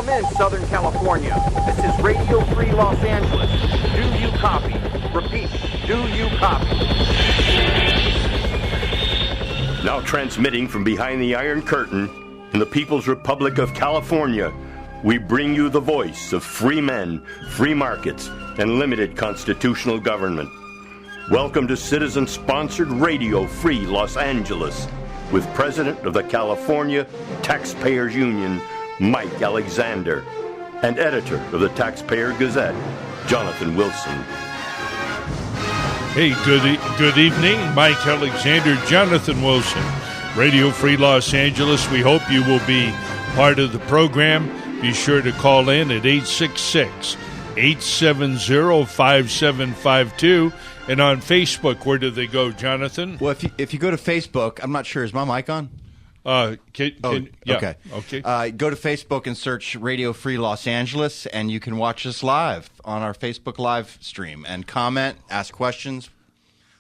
Come in, Southern California. This is Radio Free Los Angeles. Do you copy? Repeat, do you copy? Now transmitting from behind the Iron Curtain in the People's Republic of California, we bring you the voice of free men, free markets, and limited constitutional government. Welcome to citizen-sponsored Radio Free Los Angeles with President of the California Taxpayers Union, Mike Alexander, and editor of the Taxpayer Gazette, Jonathan Wilson. Hey, good evening. Mike Alexander, Jonathan Wilson, Radio Free Los Angeles. We hope you will be part of the program. Be sure to call in at 866-870-5752. And on Facebook, where do they go, Jonathan? Well, if you go to Facebook, I'm not sure. Is my mic on? Yeah. Okay. Okay. Go to Facebook and search Radio Free Los Angeles, and you can watch us live on our Facebook live stream and comment, ask questions,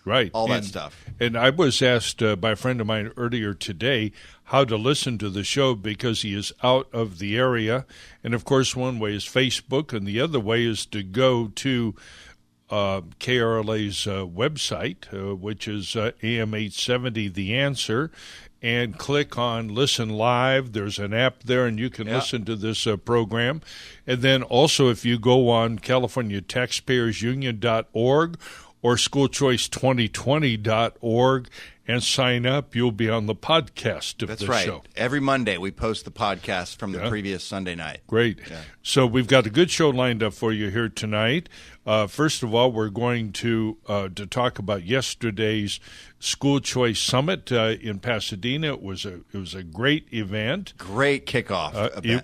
right, all that stuff. And I was asked by a friend of mine earlier today how to listen to the show because he is out of the area. And, of course, one way is Facebook, and the other way is to go to KRLA's website, which is AM 870 The Answer, and click on Listen Live. There's an app there, and you can listen to this program. And then also, if you go on CaliforniaTaxpayersUnion.org or SchoolChoice2020.org and sign up, you'll be on the podcast of the show. That's right. Every Monday we post the podcast from the previous Sunday night. Great. Yeah. So we've got a good show lined up for you here tonight. First of all, we're going to talk about yesterday's School Choice Summit in Pasadena. It was a great event. Great kickoff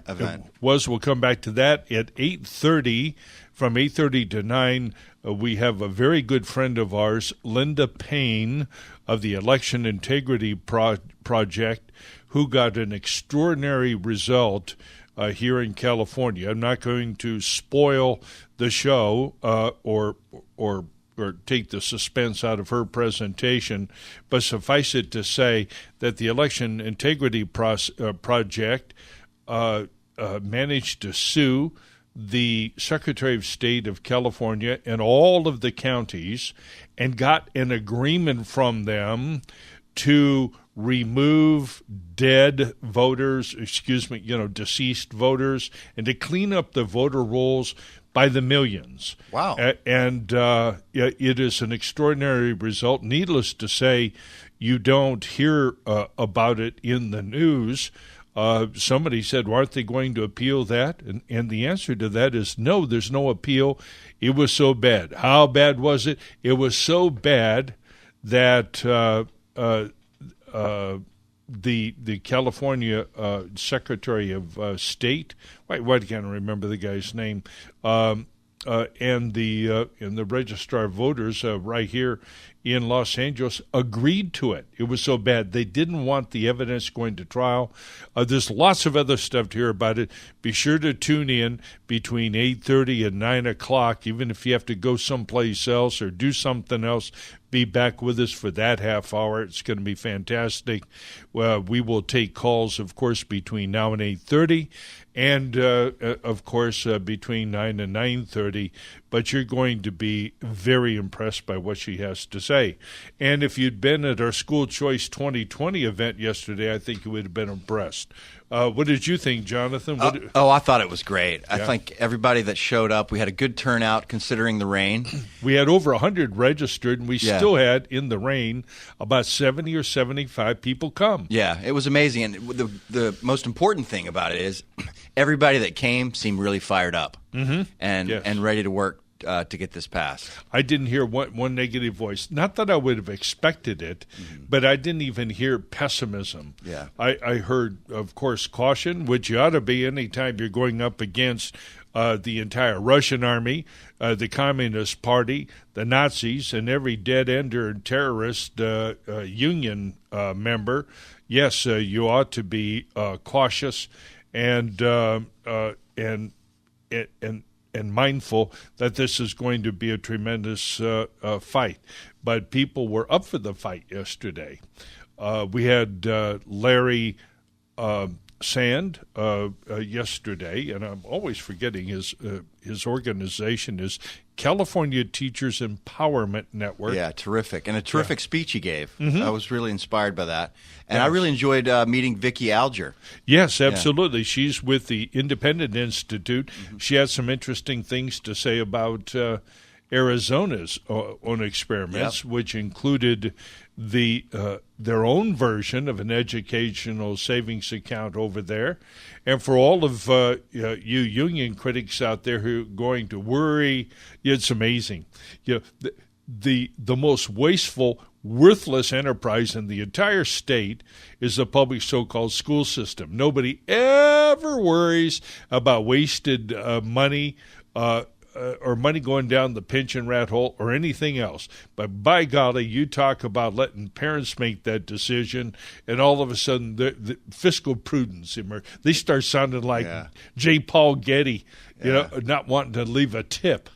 event. It was. We'll come back to that at 8:30. From 8:30 to 9, we have a very good friend of ours, Linda Payne of the Election Integrity Project, who got an extraordinary result here in California. I'm not going to spoil the show or take the suspense out of her presentation, but suffice it to say that the Election Integrity Project managed to sue the Secretary of State of California and all of the counties and got an agreement from them to remove deceased voters, and to clean up the voter rolls by the millions. Wow. And it is an extraordinary result. Needless to say, you don't hear about it in the news. Somebody said, well, aren't they going to appeal that? And the answer to that is no, there's no appeal. It was so bad. How bad was it? It was so bad that the California Secretary of State, why can't I remember the guy's name, and the Registrar of Voters right here in Los Angeles agreed to it. It was so bad. They didn't want the evidence going to trial. There's lots of other stuff to hear about it. Be sure to tune in between 8:30 and 9 o'clock, even if you have to go someplace else or do something else. Be back with us for that half hour. It's going to be fantastic. We will take calls, of course, between now and 8:30, and, of course, between 9 and 9:30. But you're going to be very impressed by what she has to say. And if you'd been at our School Choice 2020 event yesterday, I think you would have been impressed. What did you think, Jonathan? I thought it was great. I think everybody that showed up, we had a good turnout considering the rain. We had over 100 registered, and we still had, in the rain, about 70 or 75 people come. Yeah, it was amazing. And the most important thing about it is everybody that came seemed really fired up and ready to work to get this passed. I didn't hear one negative voice. Not that I would have expected it, but I didn't even hear pessimism. Yeah. I heard, of course, caution, which you ought to be anytime you're going up against the entire Russian army, the Communist Party, the Nazis, and every dead-ender and terrorist union member. Yes, you ought to be cautious and mindful that this is going to be a tremendous fight. But people were up for the fight yesterday. We had Larry Sand yesterday, and I'm always forgetting his organization is California Teachers Empowerment Network. Yeah, terrific. And a terrific speech he gave. I was really inspired by that. And I really enjoyed meeting Vicki Alger. Yes, absolutely. She's with the Independent Institute. She had some interesting things to say about Arizona's own experiments, which included their own version of an educational savings account over there. And for all of you union critics out there who are going to worry, it's amazing. The most wasteful, worthless enterprise in the entire state is the public so-called school system. Nobody ever worries about wasted money or money going down the pension rat hole or anything else. But by golly, you talk about letting parents make that decision, and all of a sudden the fiscal prudence they start sounding like J. Paul Getty, not wanting to leave a tip.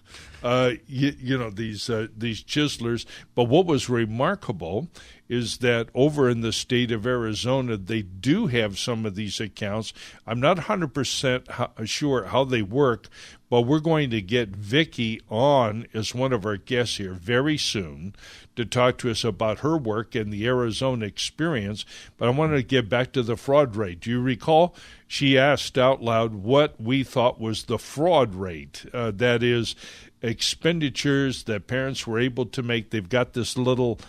These chiselers. But what was remarkable is that over in the state of Arizona, they do have some of these accounts. I'm not 100% sure how they work, but we're going to get Vicki on as one of our guests here very soon to talk to us about her work and the Arizona experience. But I wanted to get back to the fraud rate. Do you recall? She asked out loud what we thought was the fraud rate. That is, expenditures that parents were able to make. They've got this little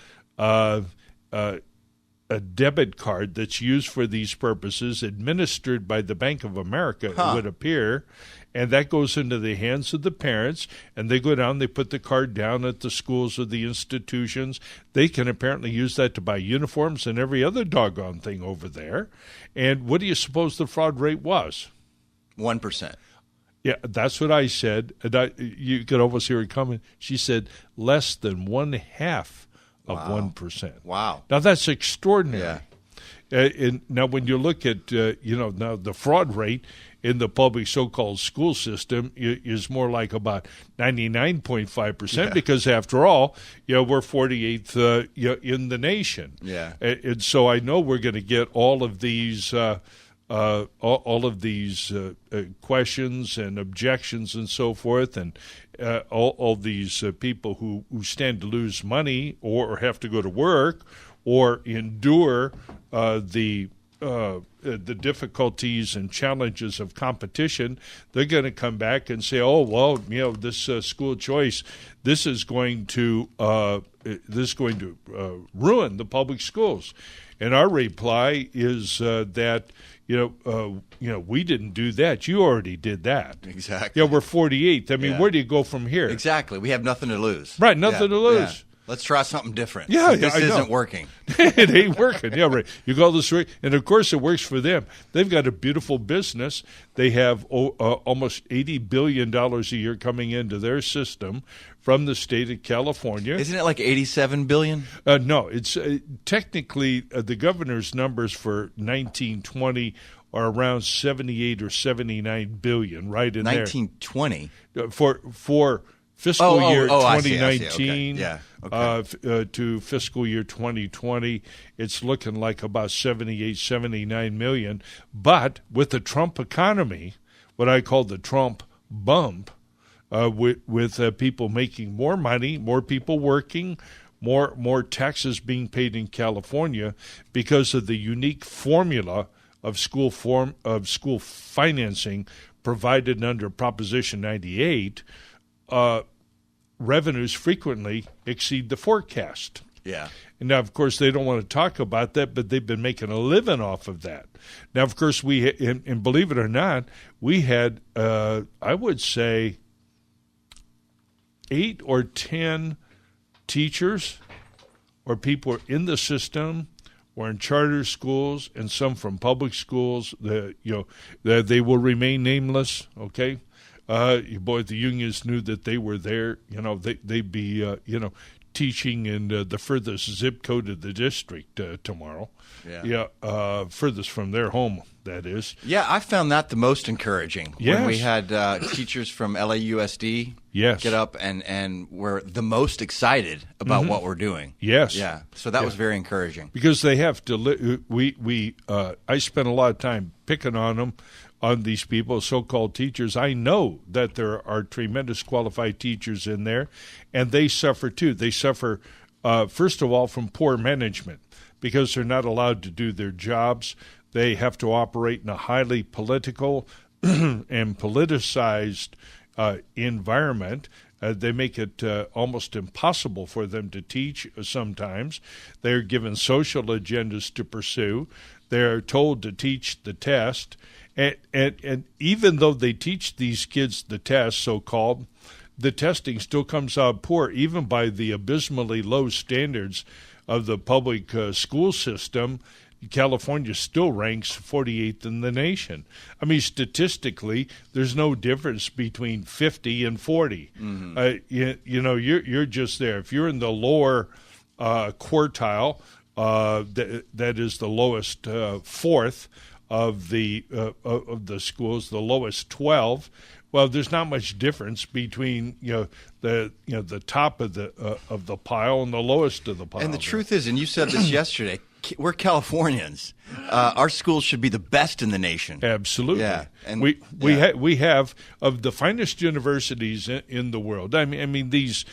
a debit card that's used for these purposes, administered by the Bank of America, it would appear, and that goes into the hands of the parents, and they go down, they put the card down at the schools or the institutions. They can apparently use that to buy uniforms and every other doggone thing over there. And what do you suppose the fraud rate was? 1%. Yeah, that's what I said. And you could almost hear it coming. She said less than 1/2 of 1%. Wow. Now, that's extraordinary. Yeah. And now, when you look at, now the fraud rate in the public so-called school system is more like about 99.5%, because after all, we're 48th in the nation. Yeah. And so I know we're going to get all of these questions and objections and so forth, and all these people who stand to lose money or have to go to work or endure the difficulties and challenges of competition. They're going to come back and say, "Oh, well, this school choice, this is going to ruin the public schools." And our reply is that we didn't do that. You already did that. Exactly. We're 48th. I mean, where do you go from here? Exactly. We have nothing to lose. Right, nothing to lose. Yeah. Let's try something different. Yeah, this isn't working. It ain't working. Yeah, right. You go this way, and of course it works for them. They've got a beautiful business. They have almost $80 billion a year coming into their system from the state of California. Isn't it like $87 billion? No, it's technically the governor's numbers for 1920 are around 78 or 79 billion, right in 1920 for fiscal year 2019 2019 to fiscal year 2020, it's looking like about 78, 79 million. But with the Trump economy, what I call the Trump bump, with people making more money, more people working, more taxes being paid in California because of the unique formula of school financing provided under Proposition 98, revenues frequently exceed the forecast. Yeah. And now, of course, they don't want to talk about that, but they've been making a living off of that. Now, of course, and believe it or not, we had, I would say, 8 or 10 teachers or people in the system or in charter schools and some from public schools that they will remain nameless. Okay. The unions knew that they were there. They'd be, teaching in the furthest zip code of the district tomorrow. Yeah. Furthest from their home that is. Yeah, I found that the most encouraging. Yes. When we had teachers from LAUSD get up and were the most excited about what we're doing. Yes. Yeah, so that was very encouraging. Because they have to I spent a lot of time picking on them, on these people, so-called teachers. I know that there are tremendous qualified teachers in there, and they suffer too. They suffer, first of all, from poor management because they're not allowed to do their jobs. They have to operate in a highly political and politicized environment. They make it almost impossible for them to teach sometimes. They're given social agendas to pursue. They're told to teach the test. And even though they teach these kids the test, so-called, the testing still comes out poor, even by the abysmally low standards of the public school system. California still ranks 48th in the nation. I mean, statistically, there's no difference between 50 and 40. You're just there. If you're in the lower quartile, that is the lowest fourth of the schools, the lowest 12. Well, there's not much difference between the top of the pile and the lowest of the pile. And the truth is, and you said this yesterday, we're Californians. Our schools should be the best in the nation. Absolutely. Yeah, and we have of the finest universities in the world. I mean these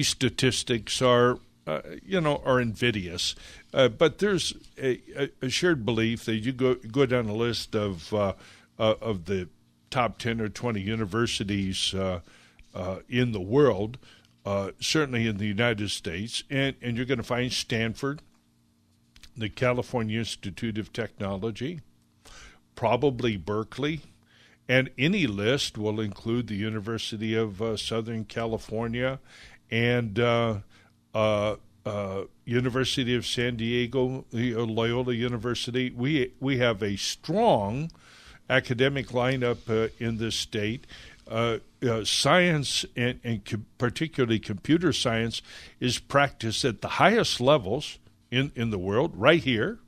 statistics are invidious, but there's a shared belief that you go down a list of the top 10 or 20 universities in the world. Certainly in the United States, and you're going to find Stanford, the California Institute of Technology, probably Berkeley, and any list will include the University of Southern California and University of San Diego, Loyola University. We have a strong academic lineup in this state. Science and particularly computer science is practiced at the highest levels in the world, right here.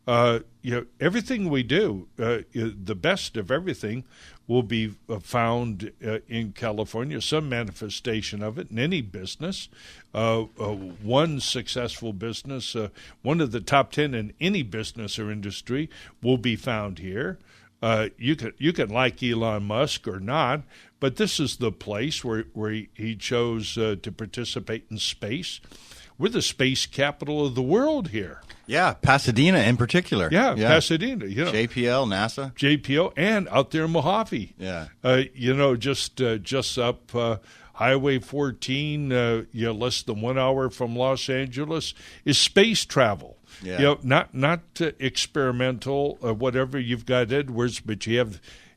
Everything we do, the best of everything, will be found in California. Some manifestation of it in any business. One successful business, one of the top 10 in any business or industry, will be found here. You can like Elon Musk or not, but this is the place where he chose to participate in space. We're the space capital of the world here. Yeah, Pasadena in particular. Yeah. Pasadena. JPL, NASA. JPL, and out there in Mojave. Yeah. Just up Highway 14, less than 1 hour from Los Angeles, is space travel. Yeah. Not experimental, whatever. You've got Edwards, but you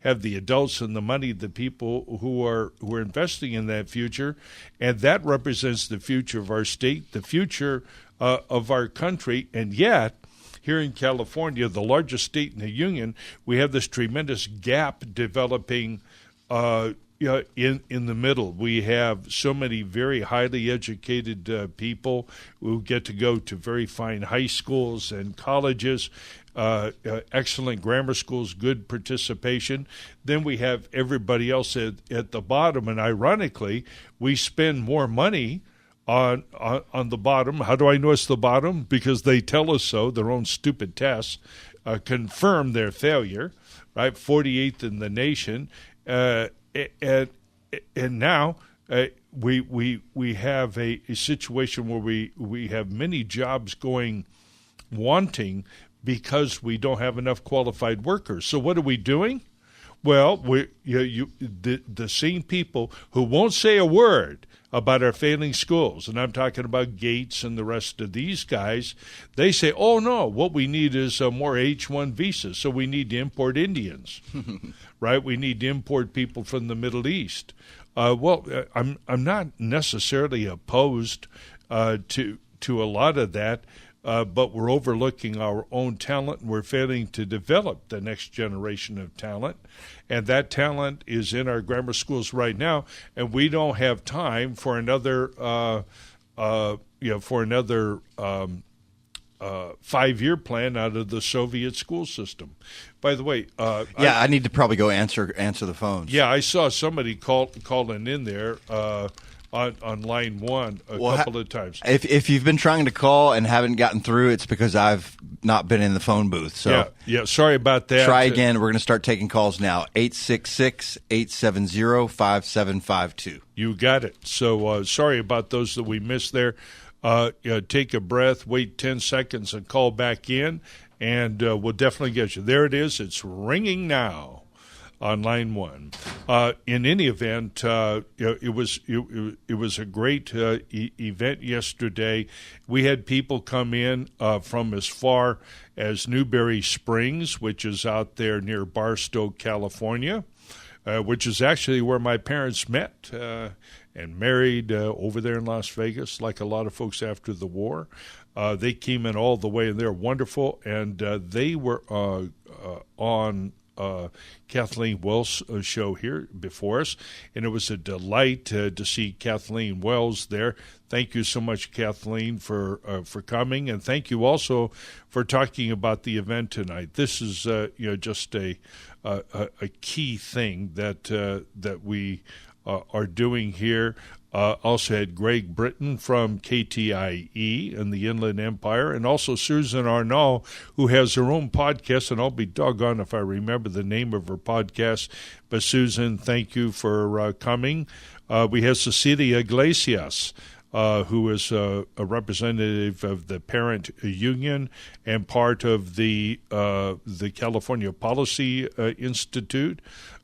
have the adults and the money, the people who are investing in that future, and that represents the future of our state, the future of our country. And yet, here in California, the largest state in the union, we have this tremendous gap developing in the middle. We have so many very highly educated people who get to go to very fine high schools and colleges, excellent grammar schools, good participation. Then we have everybody else at the bottom, and ironically, we spend more money on the bottom. How do I know it's the bottom? Because they tell us so. Their own stupid tests confirm their failure, right? 48th in the nation. And now we have a situation where we have many jobs wanting because we don't have enough qualified workers. So what are we doing? Well, the same people who won't say a word about our failing schools, and I'm talking about Gates and the rest of these guys, they say, oh, no, what we need is more H-1 visas, so we need to import Indians, right? We need to import people from the Middle East. I'm not necessarily opposed to a lot of that, but we're overlooking our own talent, and we're failing to develop the next generation of talent. And that talent is in our grammar schools right now, and we don't have time for another 5-year plan out of the Soviet school system. By the way, I need to probably go answer the phones. Yeah, I saw somebody calling in there on line one a couple of times. If you've been trying to call and haven't gotten through, it's because I've not been in the phone booth. So yeah, sorry about that. Try again. We're going to start taking calls now. 866-870-5752. You got it. So sorry about those that we missed there. Take a breath, wait 10 seconds, and call back in, and we'll definitely get you. There it is. It's ringing now on line one. In any event, it was a great event yesterday. We had people come in from as far as Newberry Springs, which is out there near Barstow, California, which is actually where my parents met and married over there in Las Vegas, like a lot of folks after the war. They came in all the way, and they're wonderful, and they were on Kathleen Wells' show here before us, and it was a delight to see Kathleen Wells there. Thank you so much, Kathleen, for coming, and thank you also for talking about the event tonight. This is just a key thing that we are doing here. Also had Greg Britton from KTIE in the Inland Empire, and also Susan Arnault, who has her own podcast, and I'll be doggone if I remember the name of her podcast. But Susan, thank you for coming. We have Cecilia Iglesias, who is a representative of the Parent Union and part of the California Policy Institute.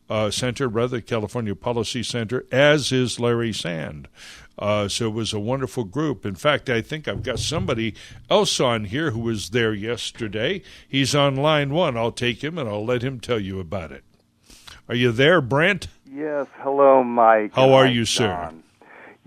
California Policy Center, as is Larry Sand. So it was a wonderful group. In fact, I think I've got somebody else on here who was there yesterday. He's on line one. I'll take him and I'll let him tell you about it. Are you there, Brent? Yes. Hello, Mike. How are you, sir? John.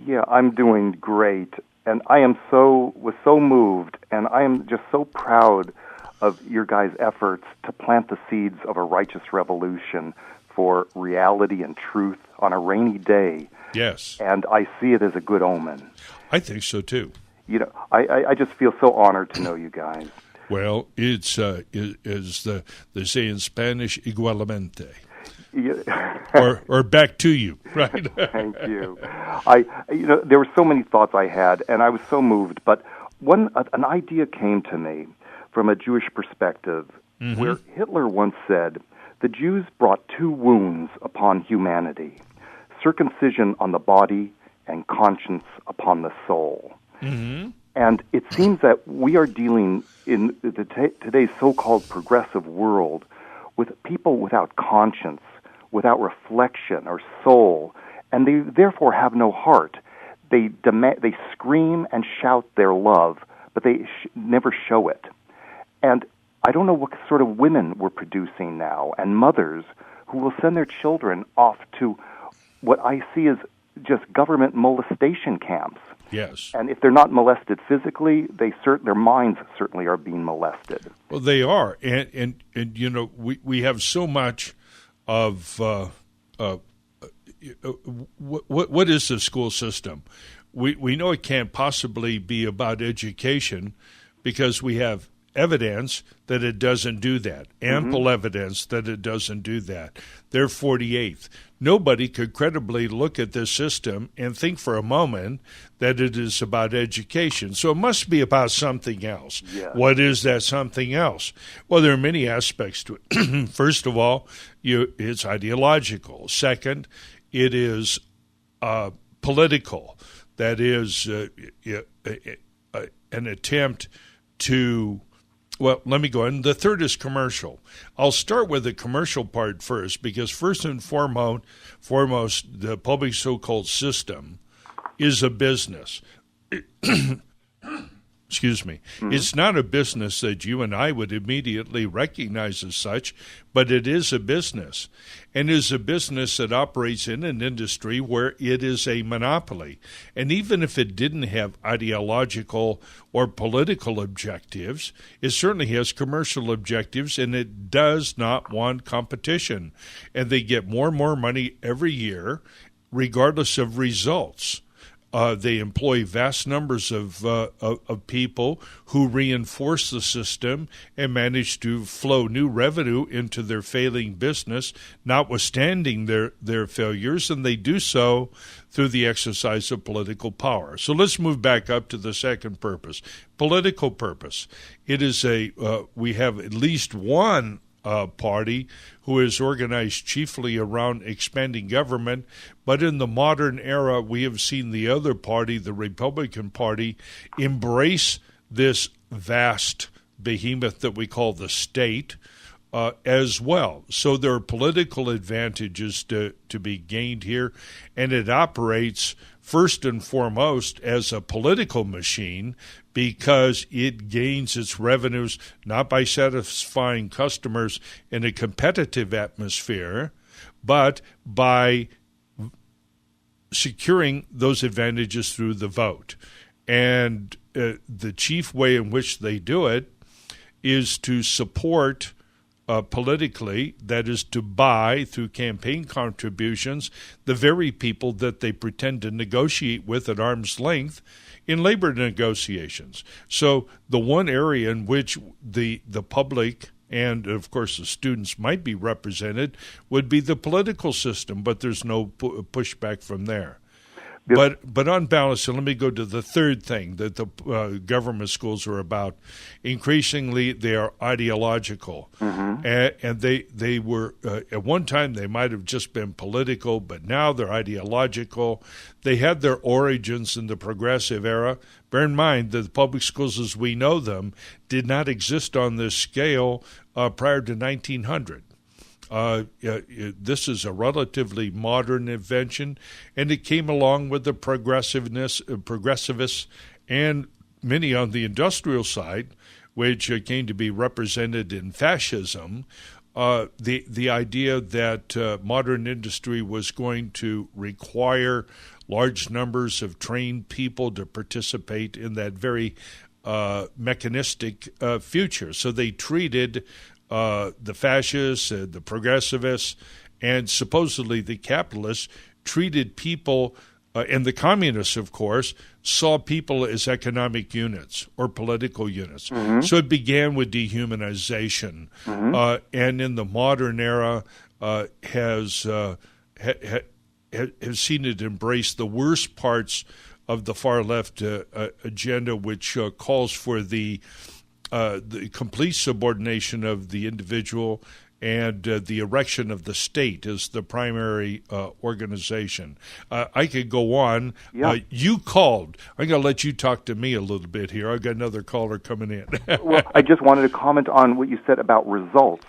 Yeah, I'm doing great. And I was so moved, and I am just so proud of your guys' efforts to plant the seeds of a righteous revolution for reality and truth on a rainy day. Yes. And I see it as a good omen. I think so, too. I just feel so honored to know you guys. Well, it's they say in Spanish, igualmente. Yeah. or back to you, right? Thank you. There were so many thoughts I had, and I was so moved, but an idea came to me from a Jewish perspective, where Hitler once said, "The Jews brought two wounds upon humanity, circumcision on the body and conscience upon the soul." Mm-hmm. And it seems that we are dealing in today's so-called progressive world with people without conscience, without reflection or soul, and they therefore have no heart. They scream and shout their love, but they never show it. And I don't know what sort of women we're producing now, and mothers who will send their children off to what I see as just government molestation camps. Yes. And if they're not molested physically, their minds certainly are being molested. Well, they are, and we have so much of what is the school system? We know it can't possibly be about education because we have evidence that it doesn't do that, ample evidence that it doesn't do that. They're 48th. Nobody could credibly look at this system and think for a moment that it is about education. So it must be about something else. Yes. What is that something else? Well, there are many aspects to it. First of all, it's ideological. Second, it is political. That is an attempt to... Well, let me go on. The third is commercial. I'll start with the commercial part first because first and foremost, the public so-called system is a business. Excuse me. Mm-hmm. It's not a business that you and I would immediately recognize as such, but it is a business. And is a business that operates in an industry where it is a monopoly. And even if it didn't have ideological or political objectives, it certainly has commercial objectives, and it does not want competition. And they get more and more money every year, regardless of results. They employ vast numbers of people who reinforce the system and manage to flow new revenue into their failing business, notwithstanding their failures, and they do so through the exercise of political power. So let's move back up to the second purpose, political purpose. It is we have at least one party who is organized chiefly around expanding government, but in the modern era, we have seen the other party, the Republican Party, embrace this vast behemoth that we call the state as well. So there are political advantages to be gained here, and it operates first and foremost as a political machine because it gains its revenues not by satisfying customers in a competitive atmosphere, but by securing those advantages through the vote. And the chief way in which they do it is to support politically, that is to buy through campaign contributions, the very people that they pretend to negotiate with at arm's length in labor negotiations. So the one area in which the public and, of course, the students might be represented would be the political system, but there's no pushback from there. But on balance, so let me go to the third thing that the government schools are about. Increasingly, they are ideological. And they were, at one time, they might have just been political, but now they're ideological. They had their origins in the progressive era. Bear in mind that the public schools as we know them did not exist on this scale prior to 1900. This is a relatively modern invention, and it came along with the progressivists and many on the industrial side, which came to be represented in fascism, the idea that modern industry was going to require large numbers of trained people to participate in that very mechanistic future. So they treated the fascists, the progressivists, and supposedly the capitalists treated people, and the communists, of course, saw people as economic units or political units. So it began with dehumanization, and in the modern era has seen it embrace the worst parts of the far left agenda, which calls for the complete subordination of the individual and the erection of the state as the primary organization. I could go on. Yeah. You called. I'm going to let you talk to me a little bit here. I've got another caller coming in. Well, I just wanted to comment on what you said about results.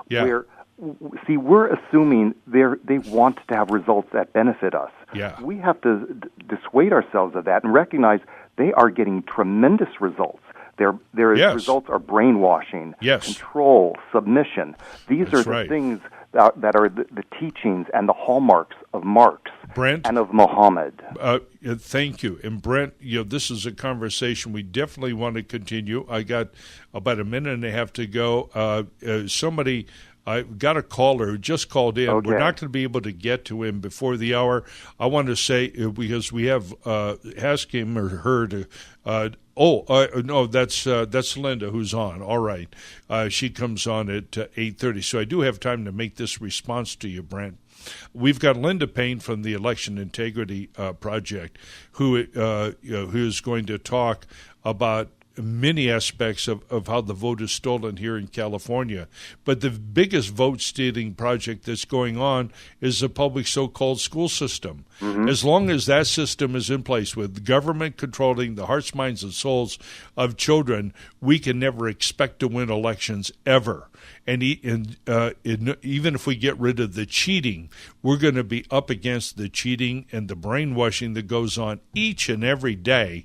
Yeah. We're assuming they want to have results that benefit us. Yeah. We have to dissuade ourselves of that and recognize they are getting tremendous results. Their results are brainwashing, control, submission. These are the things that are the teachings and the hallmarks of Marx Brent, and of Muhammad. Thank you. And Brent, this is a conversation we definitely want to continue. I got about a minute and a half to go. I got a caller who just called in. Okay. We're not going to be able to get to him before the hour. I want to say, because we have asked him or her to no, that's Linda who's on. All right. She comes on at 8:30. So I do have time to make this response to you, Brent. We've got Linda Payne from the Election Integrity Project who is going to talk about many aspects of how the vote is stolen here in California. But the biggest vote-stealing project that's going on is the public so-called school system. As long as that system is in place with government controlling the hearts, minds, and souls of children, we can never expect to win elections ever. And even if we get rid of the cheating, we're going to be up against the cheating and the brainwashing that goes on each and every day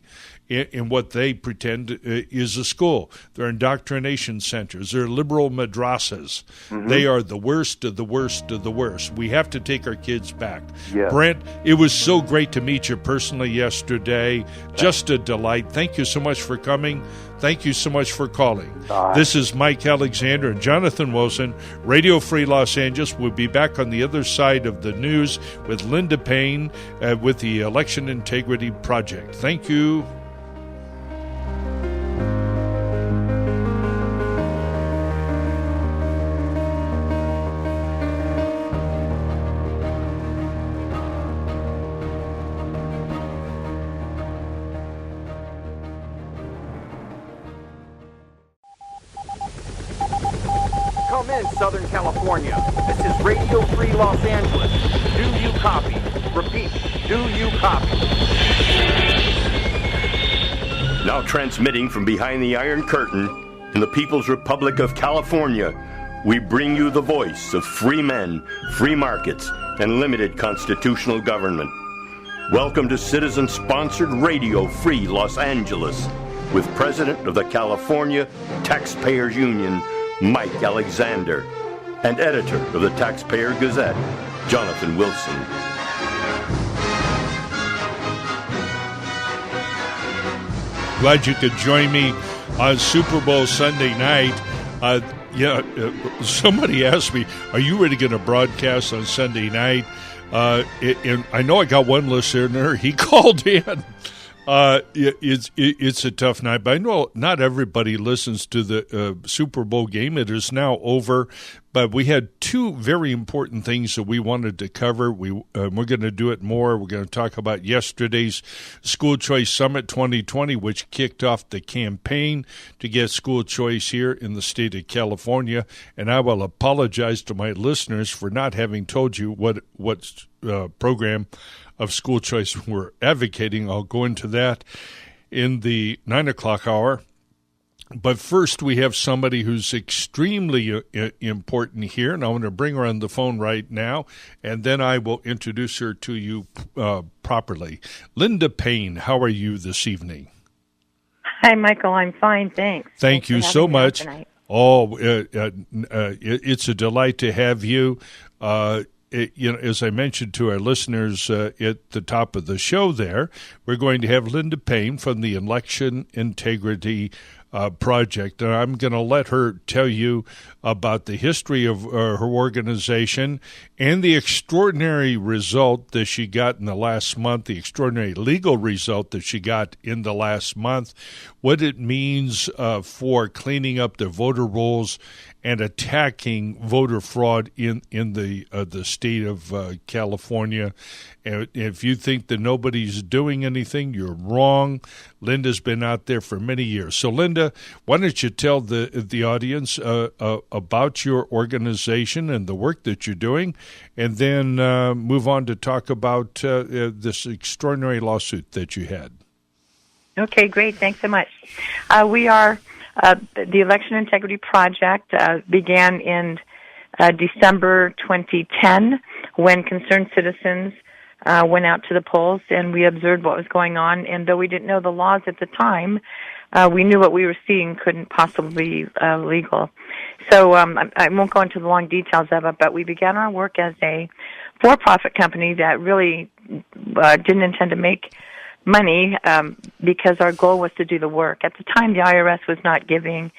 in what they pretend is a school. They're indoctrination centers. They're liberal madrasas. They are the worst of the worst of the worst. We have to take our kids back. Yes. Brent, it was so great to meet you personally yesterday. Just a delight. Thank you so much for coming. Thank you so much for calling. This is Mike Alexander and Jonathan Wilson, Radio Free Los Angeles. We'll be back on the other side of the news with Linda Payne with the Election Integrity Project. Thank you. Come in, Southern California. This is Radio Free Los Angeles. Do you copy? Repeat, do you copy? Now transmitting from behind the Iron Curtain in the People's Republic of California, we bring you the voice of free men, free markets, and limited constitutional government. Welcome to citizen-sponsored Radio Free Los Angeles with President of the California Taxpayers Union, Mike Alexander, and editor of the Taxpayer Gazette, Jonathan Wilson. Glad you could join me on Super Bowl Sunday night. Somebody asked me, are you really going to broadcast on Sunday night? And I know I got one listener. He called in. It's a tough night, but I know not everybody listens to the Super Bowl game. It is now over, but we had two very important things that we wanted to cover. We're going to do it more. We're going to talk about yesterday's School Choice Summit 2020, which kicked off the campaign to get school choice here in the state of California. And I will apologize to my listeners for not having told you what program of school choice we're advocating. I'll go into that in the 9 o'clock hour. But first, we have somebody who's extremely important here, and I want to bring her on the phone right now, and then I will introduce her to you properly. Linda Payne, how are you this evening? Hi, Michael. I'm fine, thanks. Thank you so much. It's a delight to have you. As I mentioned to our listeners at the top of the show there, we're going to have Linda Payne from the Election Integrity Project. And I'm going to let her tell you about the history of her organization and the extraordinary result that she got in the last month, the extraordinary legal result that she got in the last month, what it means for cleaning up the voter rolls and attacking voter fraud in the state of California. And if you think that nobody's doing anything, you're wrong. Linda's been out there for many years. So, Linda, why don't you tell the audience about your organization and the work that you're doing, and then move on to talk about this extraordinary lawsuit that you had. Okay, great. Thanks so much. We are the Election Integrity Project began in December 2010 when concerned citizens went out to the polls and we observed what was going on. And though we didn't know the laws at the time, we knew what we were seeing couldn't possibly be legal. So I won't go into the long details of it, but we began our work as a for-profit company that really didn't intend to make money because our goal was to do the work. At the time, the IRS was not giving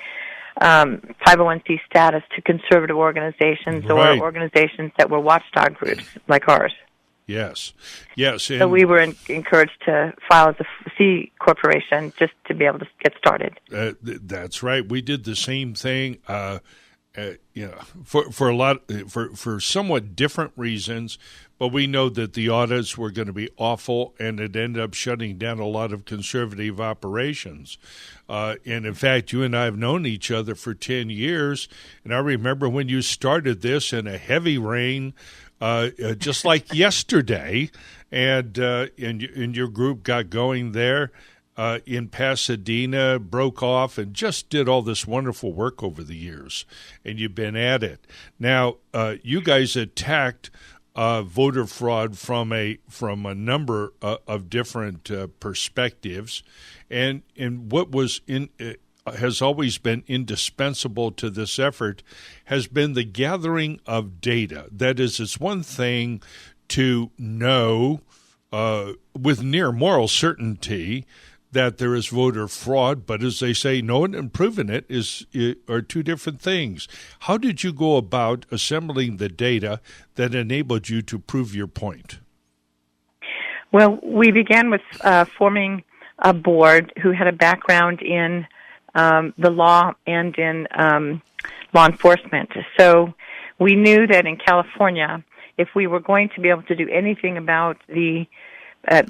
501c status to conservative organizations or organizations that were watchdog groups like ours. Yes. So we were encouraged to file as a C corporation just to be able to get started. That's right. We did the same thing. For somewhat different reasons, but we know that the audits were going to be awful, and it ended up shutting down a lot of conservative operations. And in fact, you and I have known each other for 10 years, and I remember when you started this in a heavy rain, just like yesterday, and your group got going there in Pasadena, broke off, and just did all this wonderful work over the years, and you've been at it. Now, you guys attacked voter fraud from a number of different perspectives, and what was has always been indispensable to this effort has been the gathering of data. That is, it's one thing to know with near moral certainty that there is voter fraud, but as they say, knowing and proving it are two different things. How did you go about assembling the data that enabled you to prove your point? Well, we began with forming a board who had a background in the law and in law enforcement. So we knew that in California, if we were going to be able to do anything about the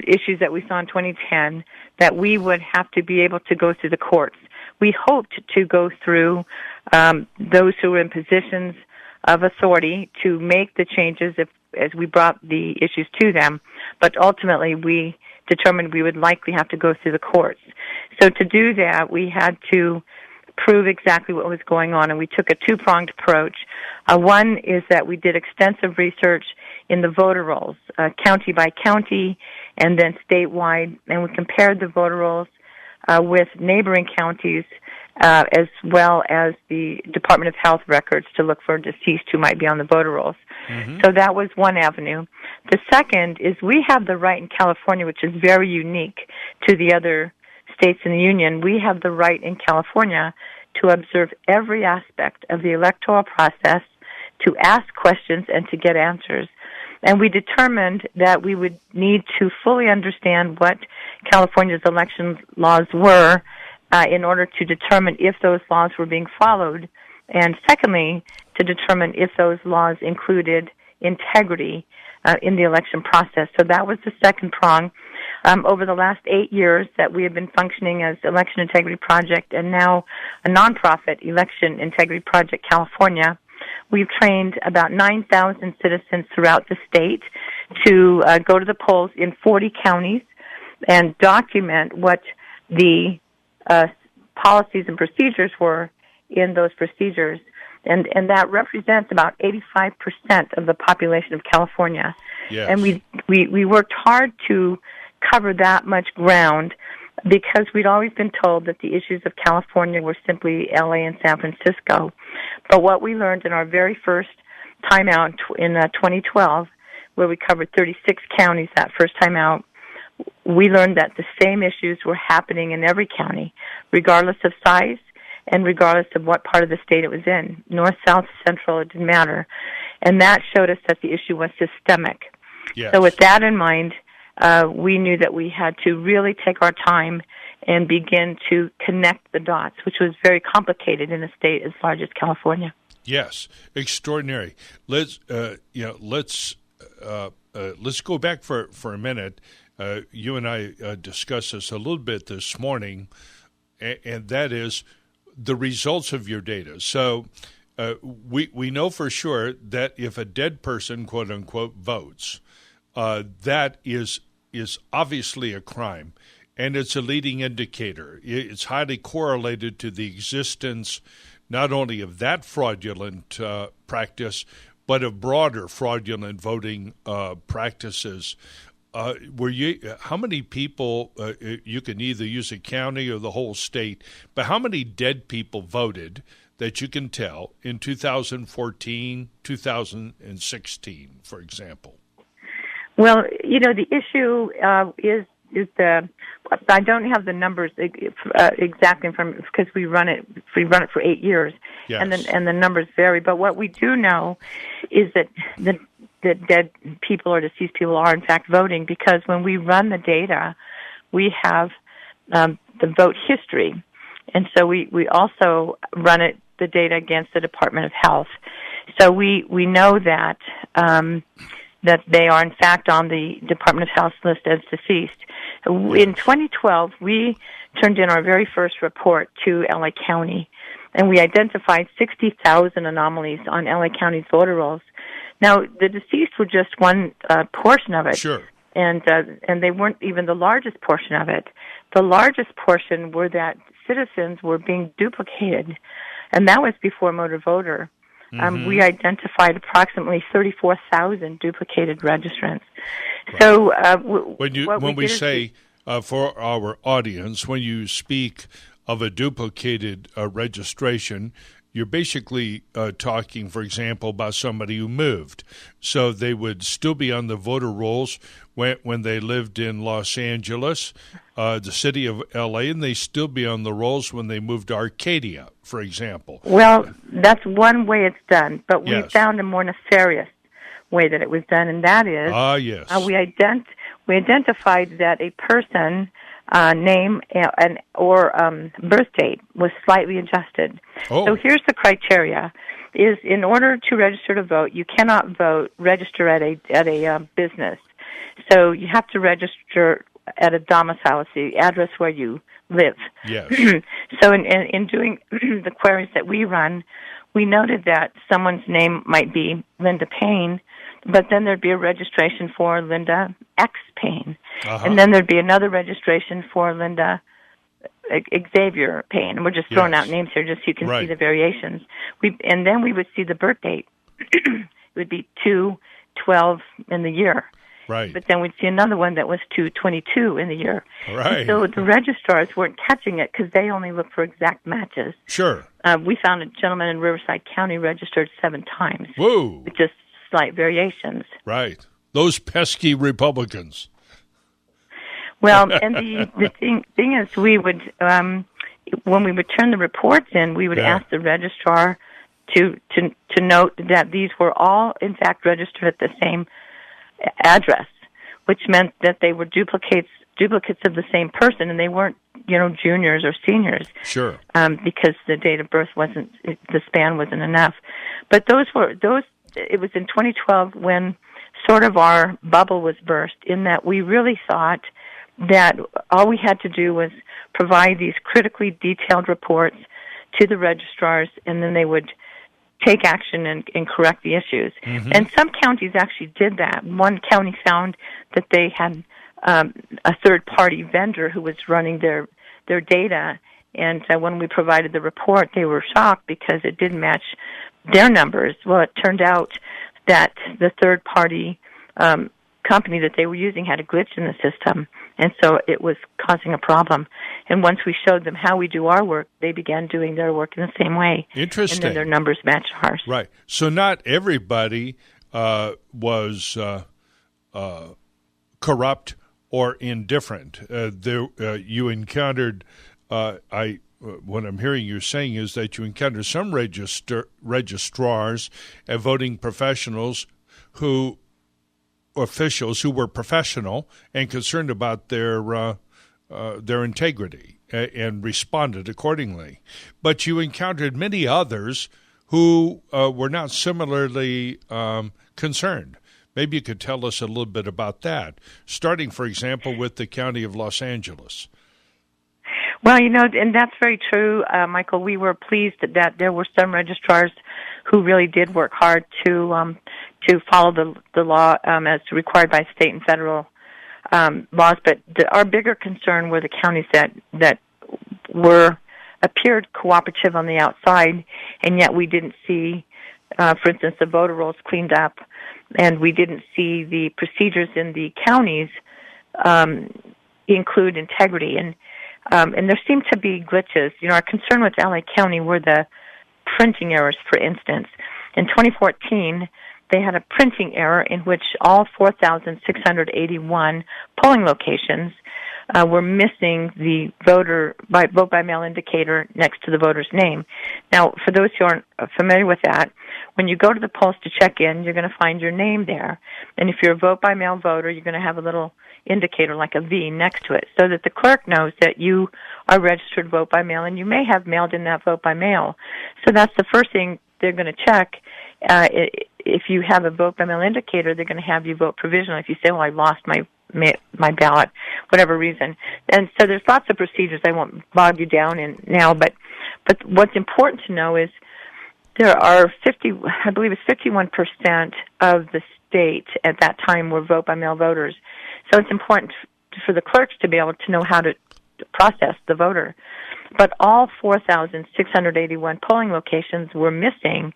issues that we saw in 2010, that we would have to be able to go through the courts. We hoped to go through those who were in positions of authority to make the changes as we brought the issues to them, but ultimately we determined we would likely have to go through the courts. So to do that, we had to prove exactly what was going on, and we took a two-pronged approach. One is that we did extensive research in the voter rolls, county by county, and then statewide, and we compared the voter rolls with neighboring counties as well as the Department of Health records to look for deceased who might be on the voter rolls. Mm-hmm. So that was one avenue. The second is we have the right in California, which is very unique to the other states in the Union. We have the right in California to observe every aspect of the electoral process, to ask questions, and to get answers. And we determined that we would need to fully understand what California's election laws were in order to determine if those laws were being followed, and secondly, to determine if those laws included integrity in the election process. So that was the second prong. Over the last 8 years that we have been functioning as Election Integrity Project and now a nonprofit, Election Integrity Project California, we've trained about 9,000 citizens throughout the state to go to the polls in 40 counties and document what the policies and procedures were in those procedures. And that represents about 85% of the population of California. Yes. And we worked hard to cover that much ground because we'd always been told that the issues of California were simply LA and San Francisco. But what we learned in our very first time out in 2012, where we covered 36 counties that first time out, we learned that the same issues were happening in every county, regardless of size and regardless of what part of the state it was in, north, south, central, it didn't matter. And that showed us that the issue was systemic. Yes. So with that in mind, we knew that we had to really take our time and begin to connect the dots, which was very complicated in a state as large as California. Yes, extraordinary. Let's go back for a minute. You and I discussed this a little bit this morning, and that is the results of your data. So we know for sure that if a dead person, quote unquote, votes, that is obviously a crime, and it's a leading indicator. It's highly correlated to the existence not only of that fraudulent practice, but of broader fraudulent voting practices. How many people, you can either use a county or the whole state, but how many dead people voted that you can tell in 2014, 2016, for example? Well, the issue is I don't have the numbers exactly from because we run it for 8 years, yes. and the numbers vary. But what we do know is that the dead people or deceased people are in fact voting, because when we run the data, we have the vote history, and so we also run the data against the Department of Health. So we know that that they are in fact on the Department of Health list as deceased. In 2012, we turned in our very first report to LA County, and we identified 60,000 anomalies on LA County's voter rolls. Now, the deceased were just one portion of it. Sure. And they weren't even the largest portion of it. The largest portion were that citizens were being duplicated, and that was before motor voter. We identified approximately 34,000 duplicated registrants. Right. So when we say for our audience, when you speak of a duplicated registration, you're basically talking, for example, about somebody who moved. So they would still be on the voter rolls when they lived in Los Angeles, the city of L.A., and they still be on the rolls when they moved to Arcadia, for example. Well, that's one way it's done, but we found a more nefarious way that it was done, and that is we identified that a person name or birth date was slightly adjusted. Oh. So here's the criteria: is in order to register to vote, you cannot register at a business. So you have to register at a domicile, it's the address where you live. Yes. So in doing the queries that we run, we noted that someone's name might be Linda Payne, but then there'd be a registration for Linda X Payne. And then there'd be another registration for Linda Xavier Payne. And we're just throwing out names here just so you can see the variations. And then we would see the birth date. It would be 2/12 in the year. Right. But then we'd see another one that was 2/22 in the year. Right. And so the registrars weren't catching it because they only look for exact matches. Sure. We found a gentleman in Riverside County registered 7 times. Whoa. With just slight variations. Right. Those pesky Republicans. Well, and the thing is, we would, when we would turn the reports in, we would ask the registrar to note that these were all, in fact, registered at the same address, which meant that they were duplicates of the same person, and they weren't, juniors or seniors. Sure. Because the date of birth the span wasn't enough. But it was in 2012 when sort of our bubble was burst, in that we really thought that all we had to do was provide these critically detailed reports to the registrars, and then they would take action and correct the issues. Mm-hmm. And some counties actually did that. One county found that they had a third-party vendor who was running their data, and when we provided the report, they were shocked because it didn't match their numbers. Well, it turned out that the third-party company that they were using had a glitch in the system, and so it was causing a problem. And once we showed them how we do our work, they began doing their work in the same way. Interesting. And then their numbers matched ours. Right. So not everybody was corrupt or indifferent. You encountered, what I'm hearing you saying is that you encountered some registrars and voting officials who were professional and concerned about their integrity and responded accordingly. But you encountered many others who were not similarly concerned. Maybe you could tell us a little bit about that, starting, for example, with the County of Los Angeles. Well, and that's very true, Michael. We were pleased that there were some registrars who really did work hard to follow the law as required by state and federal laws. But our bigger concern were the counties that appeared cooperative on the outside, and yet we didn't see, for instance, the voter rolls cleaned up, and we didn't see the procedures in the counties include integrity. And there seemed to be glitches. Our concern with LA County were the printing errors, for instance. In 2014, they had a printing error in which all 4,681 polling locations were missing the vote by mail indicator next to the voter's name. Now, for those who aren't familiar with that, when you go to the polls to check in, you're going to find your name there. And if you're a vote by mail voter, you're going to have a little indicator like a V next to it, so that the clerk knows that you are registered vote by mail and you may have mailed in that vote by mail. So that's the first thing they're going to check. If you have a vote by mail indicator, they're going to have you vote provisional. If you say, well, I lost my ballot, whatever reason. And so there's lots of procedures. I won't bog you down in now, but what's important to know is there are 51% of the state at that time were vote by mail voters. So it's important for the clerks to be able to know how to process the voter. But all 4,681 polling locations were missing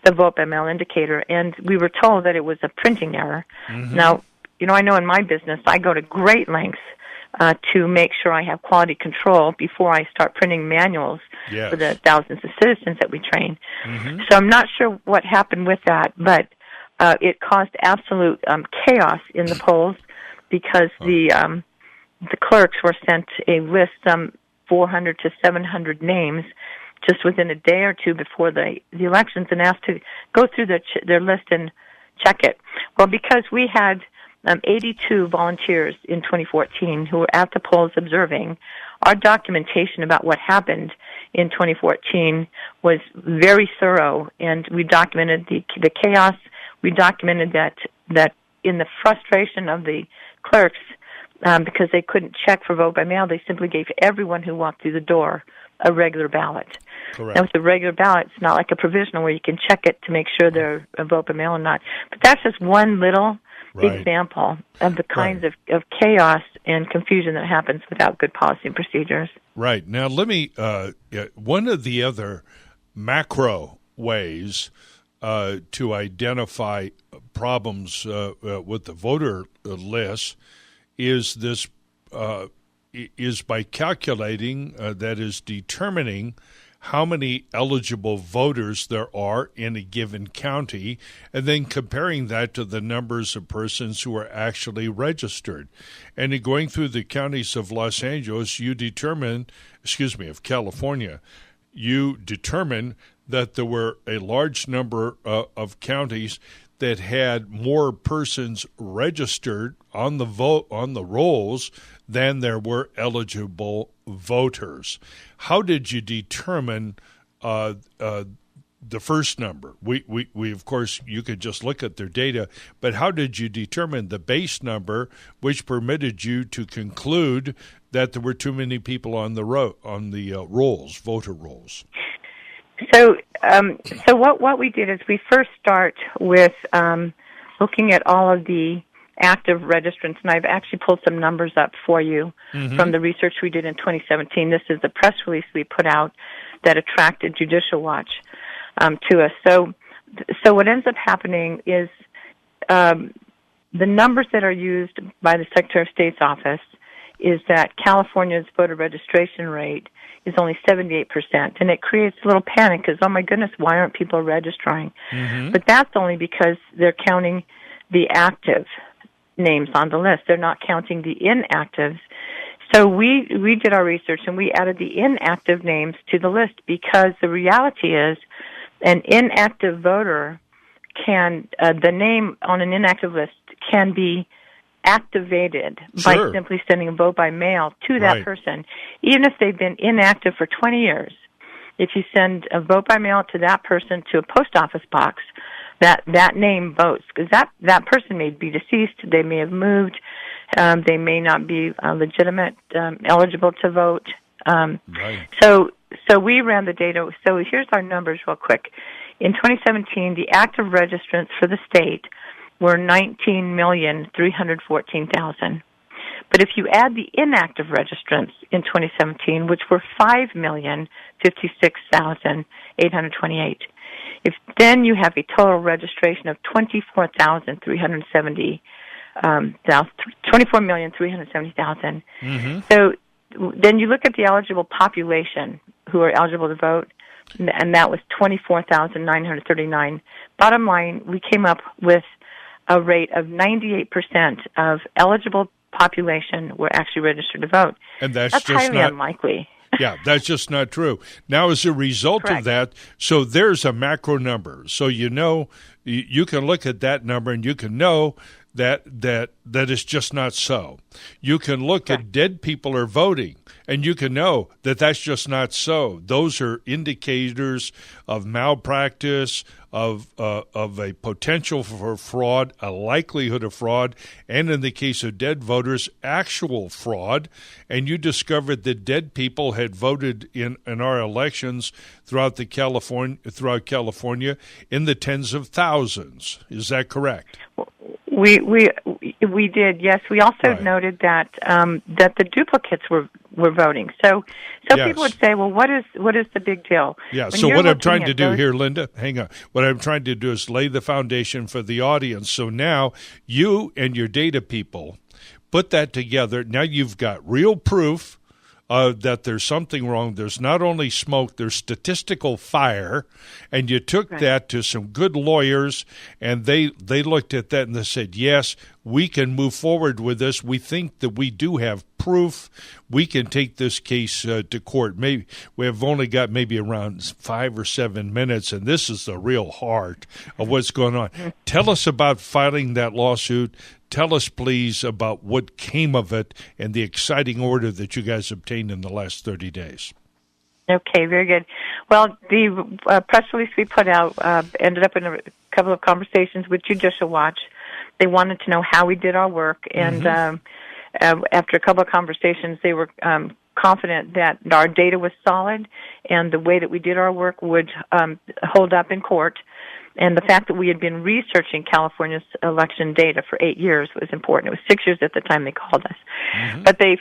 the vote by mail indicator, and we were told that it was a printing error. Now, I know in my business I go to great lengths to make sure I have quality control before I start printing manuals for the thousands of citizens that we train. So I'm not sure what happened with that, but it caused absolute chaos in the polls because the clerks were sent a list, 400 to 700 names, just within a day or two before the elections, and asked to go through their list and check it. Well, because we had 82 volunteers in 2014 who were at the polls observing, our documentation about what happened in 2014 was very thorough, and we documented the chaos. We documented that in the frustration of the clerks, because they couldn't check for vote by mail, they simply gave everyone who walked through the door a regular ballot. Correct. Now, with a regular ballot, it's not like a provisional where you can check it to make sure they're a vote by mail or not. But that's just one little example of the kinds of chaos and confusion that happens without good policy and procedures. Right. Now, let me, one of the other macro ways to identify problems with the voter list is by calculating, that is determining how many eligible voters there are in a given county, and then comparing that to the numbers of persons who are actually registered. And in going through the counties of Los Angeles, of California, you determine that there were a large number of counties that had more persons registered on the rolls than there were eligible voters. How did you determine the first number? We of course, you could just look at their data, but how did you determine the base number, which permitted you to conclude that there were too many people on the rolls, voter rolls? So what we did is we first start with looking at all of the active registrants, and I've actually pulled some numbers up for you from the research we did in 2017. This is the press release we put out that attracted Judicial Watch to us. So what ends up happening is the numbers that are used by the Secretary of State's office is that California's voter registration rate is only 78%, and it creates a little panic because, oh my goodness, why aren't people registering? But that's only because they're counting the active names on the list. They're not counting the inactives. So we did our research, and we added the inactive names to the list because the reality is an inactive voter the name on an inactive list can be activated by simply sending a vote by mail to that person, even if they've been inactive for 20 years. If you send a vote by mail to that person to a post office box, that name votes, because that person may be deceased, they may have moved, they may not be legitimate, eligible to vote. So we ran the data. So here's our numbers real quick. In 2017, the active registrants for the state were 19,314,000. But if you add the inactive registrants in 2017, which were 5,056,828, then you have a total registration of 24,370,000. So then you look at the eligible population who are eligible to vote, and that was 24,939. Bottom line, we came up with a rate of 98% of eligible population were actually registered to vote. And that's just highly unlikely. Yeah, that's just not true. Now, as a result of that, so there's a macro number. So you can look at that number and you can know that is just not so. You can look at dead people are voting, and you can know that that's just not so. Those are indicators of malpractice, of a potential for fraud, a likelihood of fraud, and in the case of dead voters, actual fraud. And you discovered that dead people had voted in our elections throughout California in the tens of thousands. Is that correct? We did, yes. We also noted that that the duplicates were were voting. So Yes. people would say, well, what is the big deal? Yeah, When so you're what I'm looking trying at to do those- here, Linda, hang on. What I'm trying to do is lay the foundation for the audience. So now you and your data people put that together. Now you've got real proof that there's something wrong. There's not only smoke, there's statistical fire, and you took that to some good lawyers, and they looked at that and they said, yes, we can move forward with this. We think that we do have proof. We can take this case to court. Maybe we have only got maybe around 5 or 7 minutes, and this is the real heart of what's going on. Tell us about filing that lawsuit. Tell us, please, about what came of it and the exciting order that you guys obtained in the last 30 days. Okay, very good. Well, the press release we put out ended up in a couple of conversations with Judicial Watch. They wanted to know how we did our work, and after a couple of conversations, they were confident that our data was solid and the way that we did our work would hold up in court. And the fact that we had been researching California's election data for 8 years was important. It was 6 years at the time they called us. But they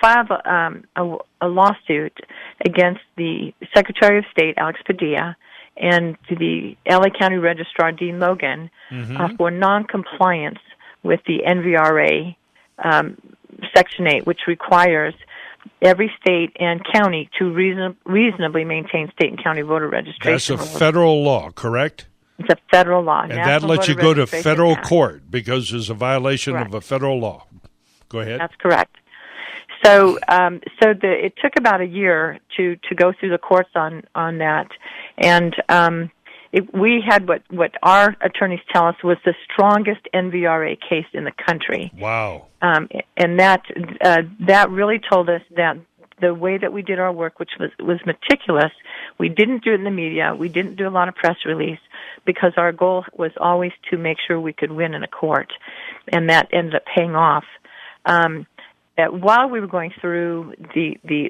filed a lawsuit against the Secretary of State, Alex Padilla, and the LA County Registrar, Dean Logan, for noncompliance with the NVRA Section 8, which requires every state and county to reasonably maintain state and county voter registration. That's a federal law, correct? It's a federal law. And that lets you go to federal court because there's a violation of a federal law. Go ahead. That's correct. So, it took about a year to go through the courts on that, and we had what our attorneys tell us was the strongest NVRA case in the country. Wow. And that really told us that the way that we did our work, which was meticulous, we didn't do it in the media, we didn't do a lot of press release, because our goal was always to make sure we could win in a court, and that ended up paying off. While we were going through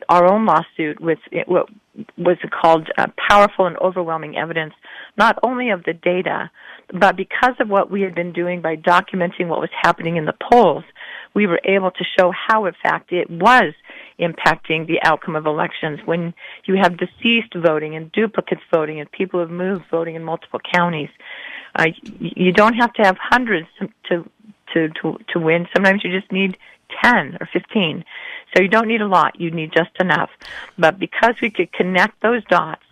our own lawsuit with what was called powerful and overwhelming evidence, not only of the data, but because of what we had been doing by documenting what was happening in the polls, we were able to show how, in fact, it was impacting the outcome of elections. When you have deceased voting and duplicates voting and people who have moved voting in multiple counties, you don't have to have hundreds to win. Sometimes you just need 10 or 15. So you don't need a lot. You need just enough. But because we could connect those dots,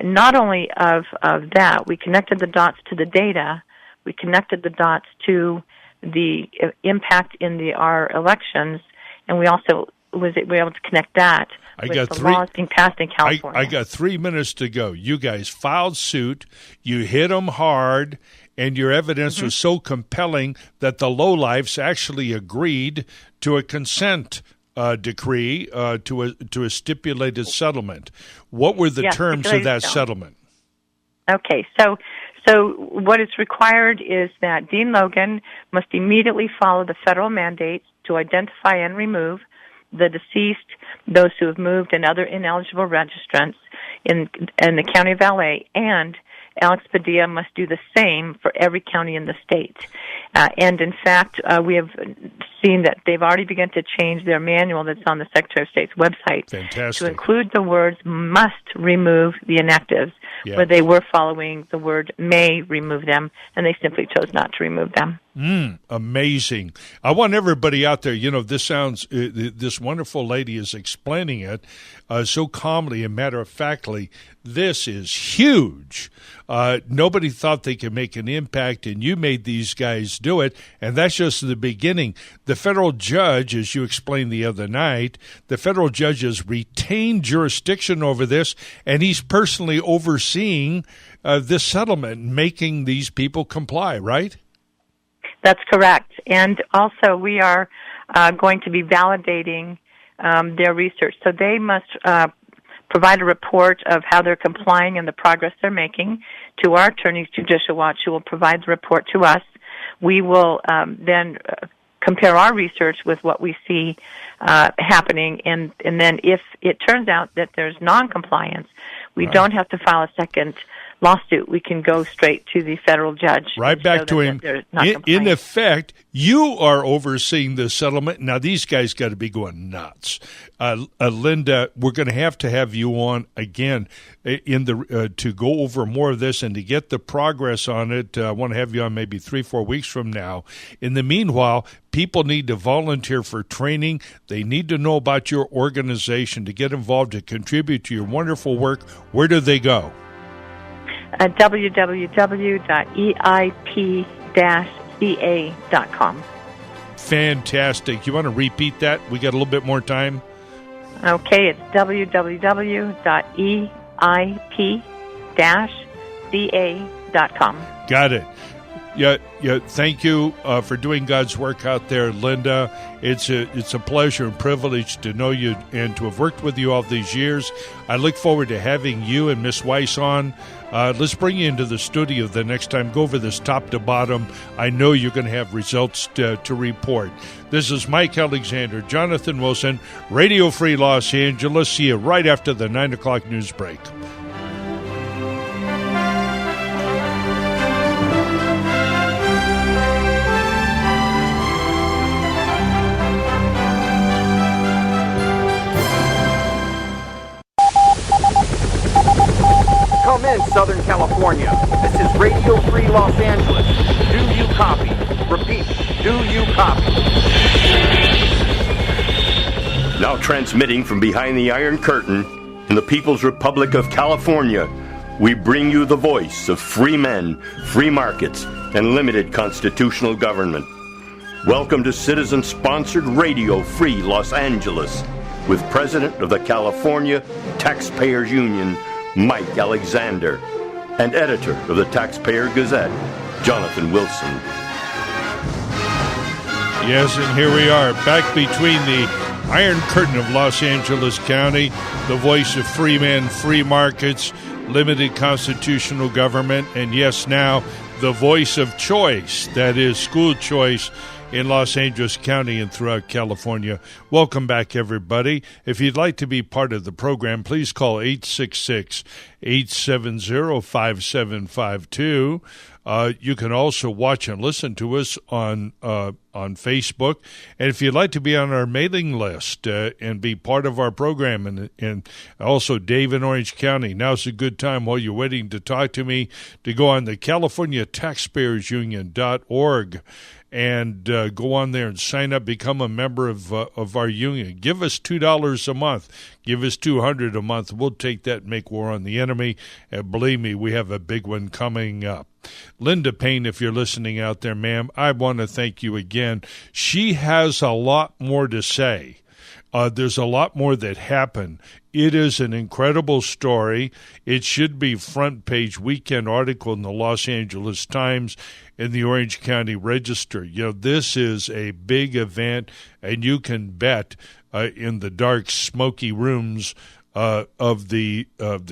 not only of that, we connected the dots to the data, we connected the dots to the impact in our elections, and we also were able to connect that with the laws being passed in California. I got 3 minutes to go. You guys filed suit. You hit them hard. And your evidence was so compelling that the lowlifes actually agreed to a consent decree to a stipulated settlement. What were the terms of that settlement? Okay, so what is required is that Dean Logan must immediately follow the federal mandates to identify and remove the deceased, those who have moved, and other ineligible registrants in the county of LA, and Alex Padilla must do the same for every county in the state. And in fact, we have seen that they've already begun to change their manual that's on the Secretary of State's website to include the words must remove the inactives, where they were following the word may remove them, and they simply chose not to remove them. Amazing. I want everybody out there, this sounds, this wonderful lady is explaining it so calmly and matter-of-factly. This is huge. Nobody thought they could make an impact, and you made these guys do it, and that's just the beginning. The federal judge, as you explained the other night, the federal judge has retained jurisdiction over this, and he's personally overseeing this settlement, making these people comply, right? That's correct. And also we are going to be validating their research. So they must provide a report of how they're complying and the progress they're making to our attorneys, Judicial Watch, who will provide the report to us. We will then compare our research with what we see happening, and then if it turns out that there's noncompliance, we don't have to file a second lawsuit, we can go straight to the federal judge. Right back to him. In effect, you are overseeing the settlement. Now, these guys got to be going nuts. Linda, we're going to have you on again to go over more of this and to get the progress on it. I want to have you on maybe 3-4 weeks from now. In the meanwhile, people need to volunteer for training. They need to know about your organization to get involved, to contribute to your wonderful work. Where do they go? At www.eip-ca.com. Fantastic. You want to repeat that? We got a little bit more time. Okay, it's www.eip-ca.com. Got it. Yeah. Thank you for doing God's work out there, Linda. It's a pleasure and privilege to know you and to have worked with you all these years. I look forward to having you and Miss Weiss on. Let's bring you into the studio the next time. Go over this top to bottom. I know you're going to have results to report. This is Mike Alexander, Jonathan Wilson, Radio Free Los Angeles. See you right after the 9 o'clock news break. Come in, Southern California. This is Radio Free Los Angeles. Do you copy? Repeat, do you copy? Now transmitting from behind the Iron Curtain in the People's Republic of California, we bring you the voice of free men, free markets, and limited constitutional government. Welcome to citizen-sponsored Radio Free Los Angeles with President of the California Taxpayers Union, Mike Alexander, and editor of the Taxpayer Gazette, Jonathan Wilson. Yes, and here we are, back between the Iron Curtain of Los Angeles County, the voice of free men, free markets, limited constitutional government, and yes, now the voice of choice, that is school choice, in Los Angeles County and throughout California. Welcome back, everybody. If you'd like to be part of the program, please call 866-870-5752. You can also watch and listen to us on Facebook. And if you'd like to be on our mailing list and be part of our program, and also Dave in Orange County, now's a good time while you're waiting to talk to me to go on the CaliforniaTaxpayersUnion.org and go on there and sign up, become a member of our union. Give us $2 a month. Give us $200 a month. We'll take that and make war on the enemy. And believe me, we have a big one coming up. Linda Payne, if you're listening out there, ma'am, I want to thank you again. She has a lot more to say. There's a lot more that happened. It is an incredible story. It should be front page weekend article in the Los Angeles Times and the Orange County Register. You know, this is a big event, and you can bet in the dark, smoky rooms of the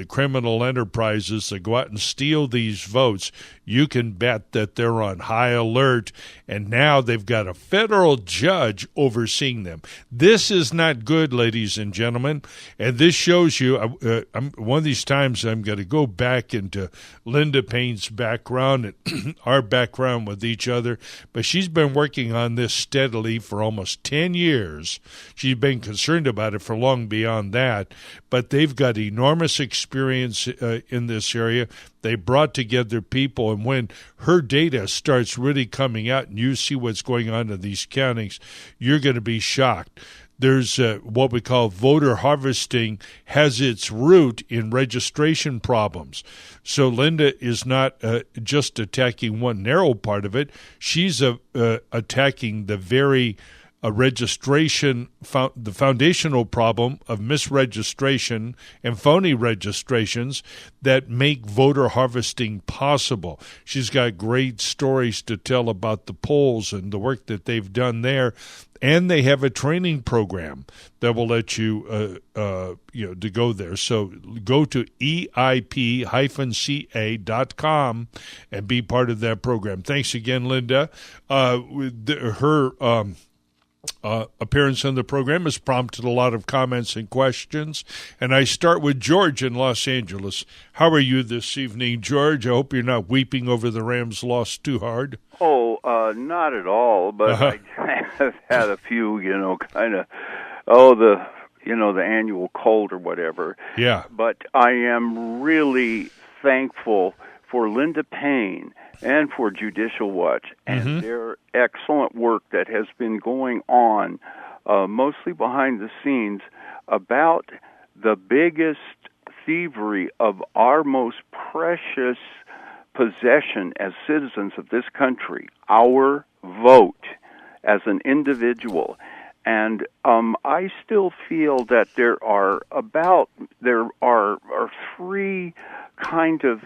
criminal enterprises that go out and steal these votes, you can bet that they're on high alert, and now they've got a federal judge overseeing them. This is not good, ladies and gentlemen, and this shows you, one of these times I'm going to go back into Linda Payne's background and our background with each other, but she's been working on this steadily for almost 10 years. She's been concerned about it for long beyond that, but they've got enormous experience in this area. They brought together people, and when her data starts really coming out and you see what's going on in these counties, you're going to be shocked. There's what we call voter harvesting has its root in registration problems. So Linda is not just attacking one narrow part of it. She's attacking the very registration, the foundational problem of misregistration and phony registrations that make voter harvesting possible. She's got great stories to tell about the polls and the work that they've done there. And they have a training program that will let you, to go there. So go to EIP-CA.com and be part of that program. Thanks again, Linda. appearance on the program has prompted a lot of comments and questions. And I start with George in Los Angeles. How are you this evening, George? I hope you're not weeping over the Rams' loss too hard. Oh, not at all. But I have had a few, the annual cold or whatever. Yeah. But I am really thankful for Linda Payne and for Judicial Watch and their excellent work that has been going on, mostly behind the scenes, about the biggest thievery of our most precious possession as citizens of this country, our vote as an individual. And I still feel that there are three kind of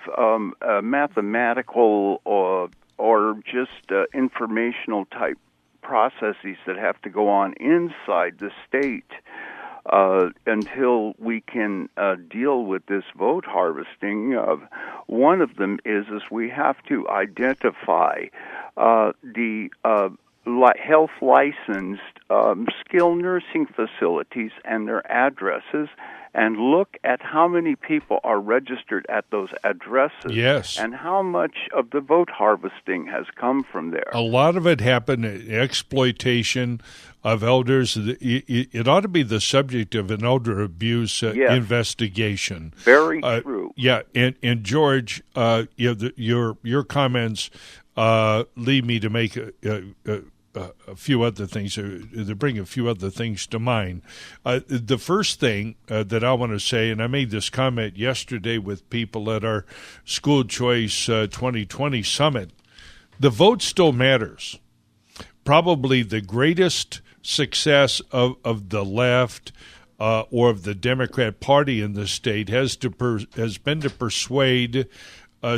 mathematical or just informational type processes that have to go on inside the state until we can deal with this vote harvesting. One of them is we have to identify the health licensed skilled nursing facilities and their addresses, and look at how many people are registered at those addresses. Yes. And how much of the vote harvesting has come from there. A lot of it happened, exploitation of elders. It ought to be the subject of an elder abuse investigation. Very true. Yeah, and George, your comments lead me to make a few other things, to bring a few other things to mind. The first thing that I want to say, and I made this comment yesterday with people at our School Choice 2020 Summit, the vote still matters. Probably the greatest success of the left or of the Democrat Party in the state has been to persuade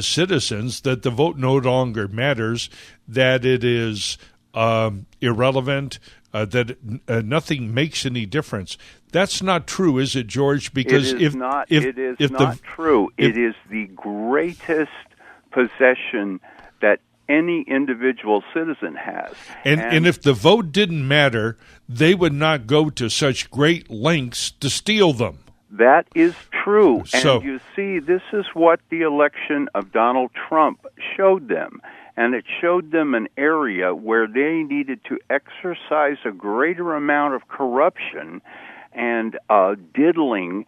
citizens that the vote no longer matters, that it is irrelevant, that nothing makes any difference. That's not true, is it, George? Because it is not true. It is the greatest possession that any individual citizen has. And if the vote didn't matter, they would not go to such great lengths to steal them. That is true. So, and you see, this is what the election of Donald Trump showed them. And it showed them an area where they needed to exercise a greater amount of corruption and diddling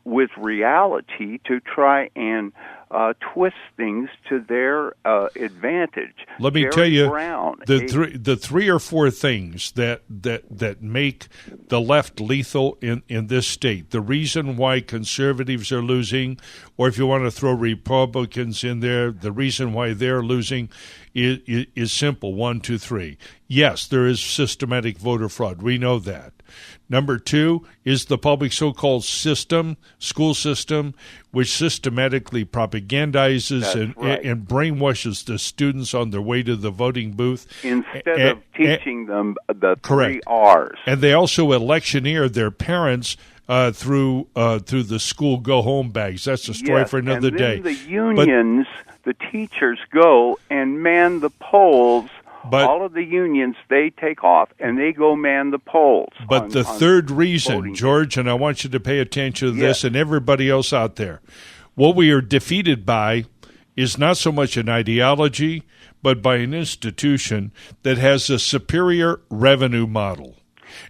with reality to try and twist things to their advantage. Let me Jerry tell you, Brown, the three or four things that make the left lethal in this state. The reason why conservatives are losing, or if you want to throw Republicans in there, the reason why they're losing is simple. 1, 2, 3. Yes, there is systematic voter fraud. We know that. Number 2 is the public so-called school system, which systematically propagandizes and brainwashes the students on their way to the voting booth. Instead of teaching them the correct. 3 R's. And they also electioneer their parents through the school go-home bags. That's a story for another day. And then the unions, the teachers go and man the polls. But all of the unions, they take off and they go man the polls. But the third reason, George, and I want you to pay attention to this and everybody else out there, what we are defeated by is not so much an ideology, but by an institution that has a superior revenue model.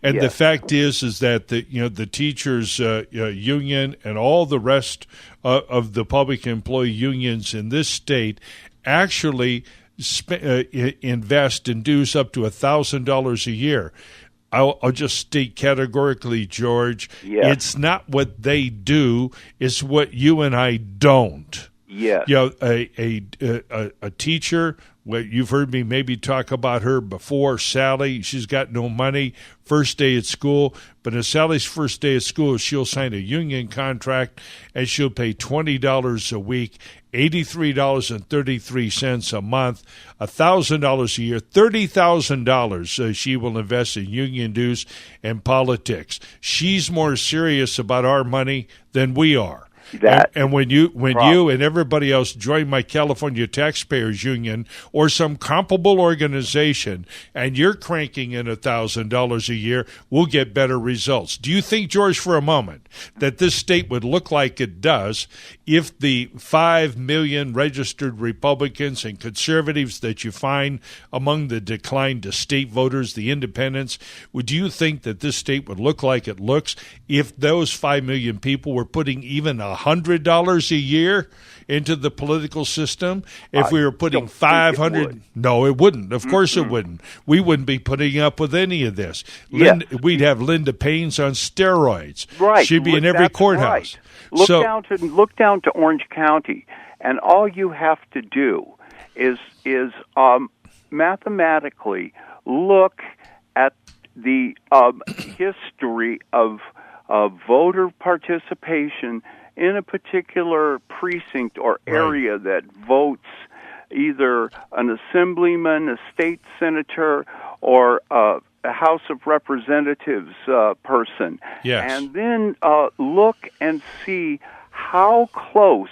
And the fact is that the teachers union and all the rest of the public employee unions in this state actually invest in dues up to $1,000 a year. I'll just state categorically, George, it's not what they do, it's what you and I don't. Yes. A teacher, you've heard me maybe talk about her before, Sally. She's got no money, first day at school. But on Sally's first day at school, she'll sign a union contract, and she'll pay $20 a week, $83.33 a month, $1,000 a year, $30,000 she will invest in union dues and politics. She's more serious about our money than we are. that. And when you and everybody else join my California Taxpayers Union or some comparable organization, and you're cranking in $1,000 a year, we'll get better results. Do you think, George, for a moment, that this state would look like it does if the 5 million registered Republicans and conservatives that you find among the declined state voters, the independents, would you think that this state would look like it looks if those 5 million people were putting even $100 a year into the political system? If we were putting 500, no, it wouldn't. Of course it wouldn't. We wouldn't be putting up with any of this. Yes. We'd have Linda Paynes on steroids. Right. She'd be in every That's courthouse. Right. Look down to Orange County, and all you have to do is mathematically look at the history of voter participation in a particular precinct or area that votes either an assemblyman, a state senator, or a House of Representatives person. Yes. And then look and see how close,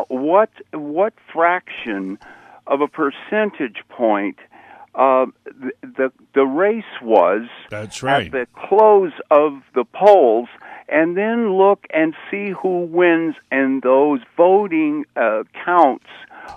what fraction of a percentage point the race was. That's right. At the close of the polls, and then look and see who wins in those voting counts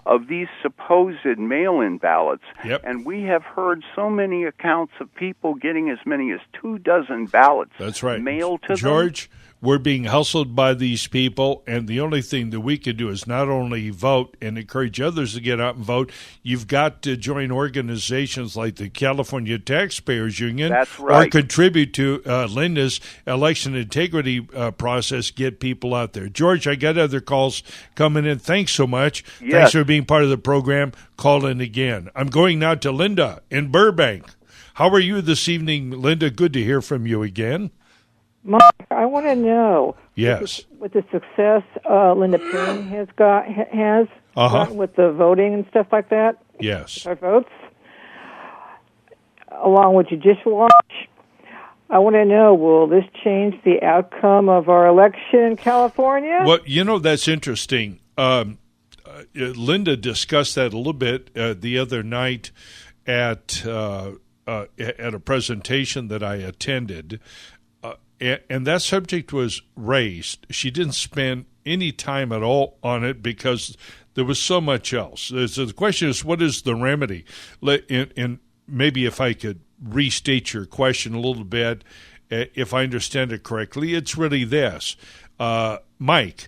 of these supposed mail-in ballots. Yep. And we have heard so many accounts of people getting as many as 24 ballots That's right. mailed to them. George, we're being hustled by these people, and the only thing that we can do is not only vote and encourage others to get out and vote, you've got to join organizations like the California Taxpayers Union. That's right. Or contribute to Linda's election integrity process, get people out there. George, I got other calls coming in. Thanks so much. Yes. Thanks for being part of the program. Call in again. I'm going now to Linda in Burbank. How are you this evening, Linda? Good to hear from you again. Mike, I want to know. Yes. With the success Linda Payne has gotten with the voting and stuff like that. Yes. Our votes, along with Judicial Watch. I want to know, will this change the outcome of our election in California? Well, that's interesting. Linda discussed that a little bit the other night at a presentation that I attended. And that subject was raised. She didn't spend any time at all on it because there was so much else. So the question is, what is the remedy? And maybe if I could restate your question a little bit, if I understand it correctly, it's really this. Mike,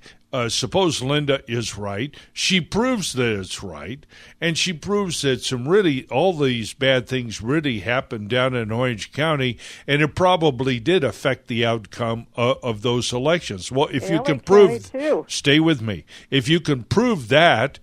suppose Linda is right. She proves that it's right, and she proves that all these bad things really happened down in Orange County, and it probably did affect the outcome of those elections. Well, if you can prove, stay with me. If you can prove that,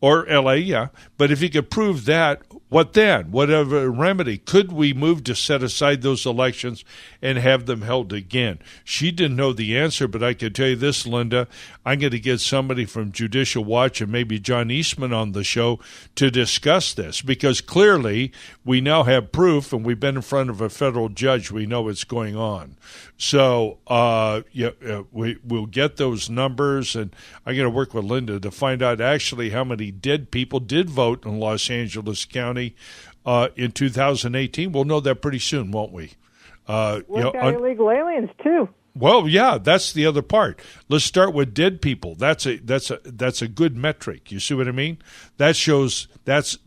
or LA, yeah, but if you could prove that, what then? Whatever remedy? Could we move to set aside those elections and have them held again? She didn't know the answer, but I can tell you this, Linda. I'm going to get somebody from Judicial Watch and maybe John Eastman on the show to discuss this, because clearly we now have proof, and we've been in front of a federal judge. We know what's going on. So we'll get those numbers, and I'm going to work with Linda to find out actually how many dead people did vote in Los Angeles County in 2018. We'll know that pretty soon, won't we? Got illegal aliens too. Well, yeah, that's the other part. Let's start with dead people. That's a good metric. You see what I mean? That shows that's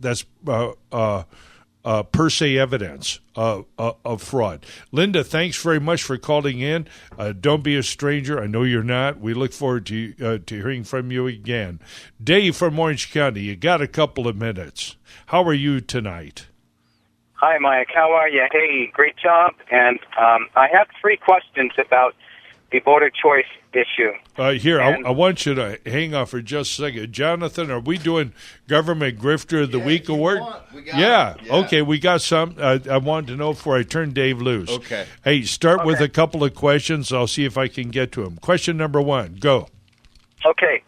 per se evidence of fraud. Linda, thanks very much for calling in. Don't be a stranger. I know you're not. We look forward to hearing from you again. Dave from Orange County, you got a couple of minutes. How are you tonight? Hi, Mike. How are you? Hey, great job. And I have 3 questions about the voter choice issue. I want you to hang on for just a second. Jonathan, are we doing Government Grifter of the Week award? Yeah. Okay, we got some. I wanted to know before I turn Dave loose. Okay. Hey, start with a couple of questions. I'll see if I can get to them. Question number 1, go. Okay.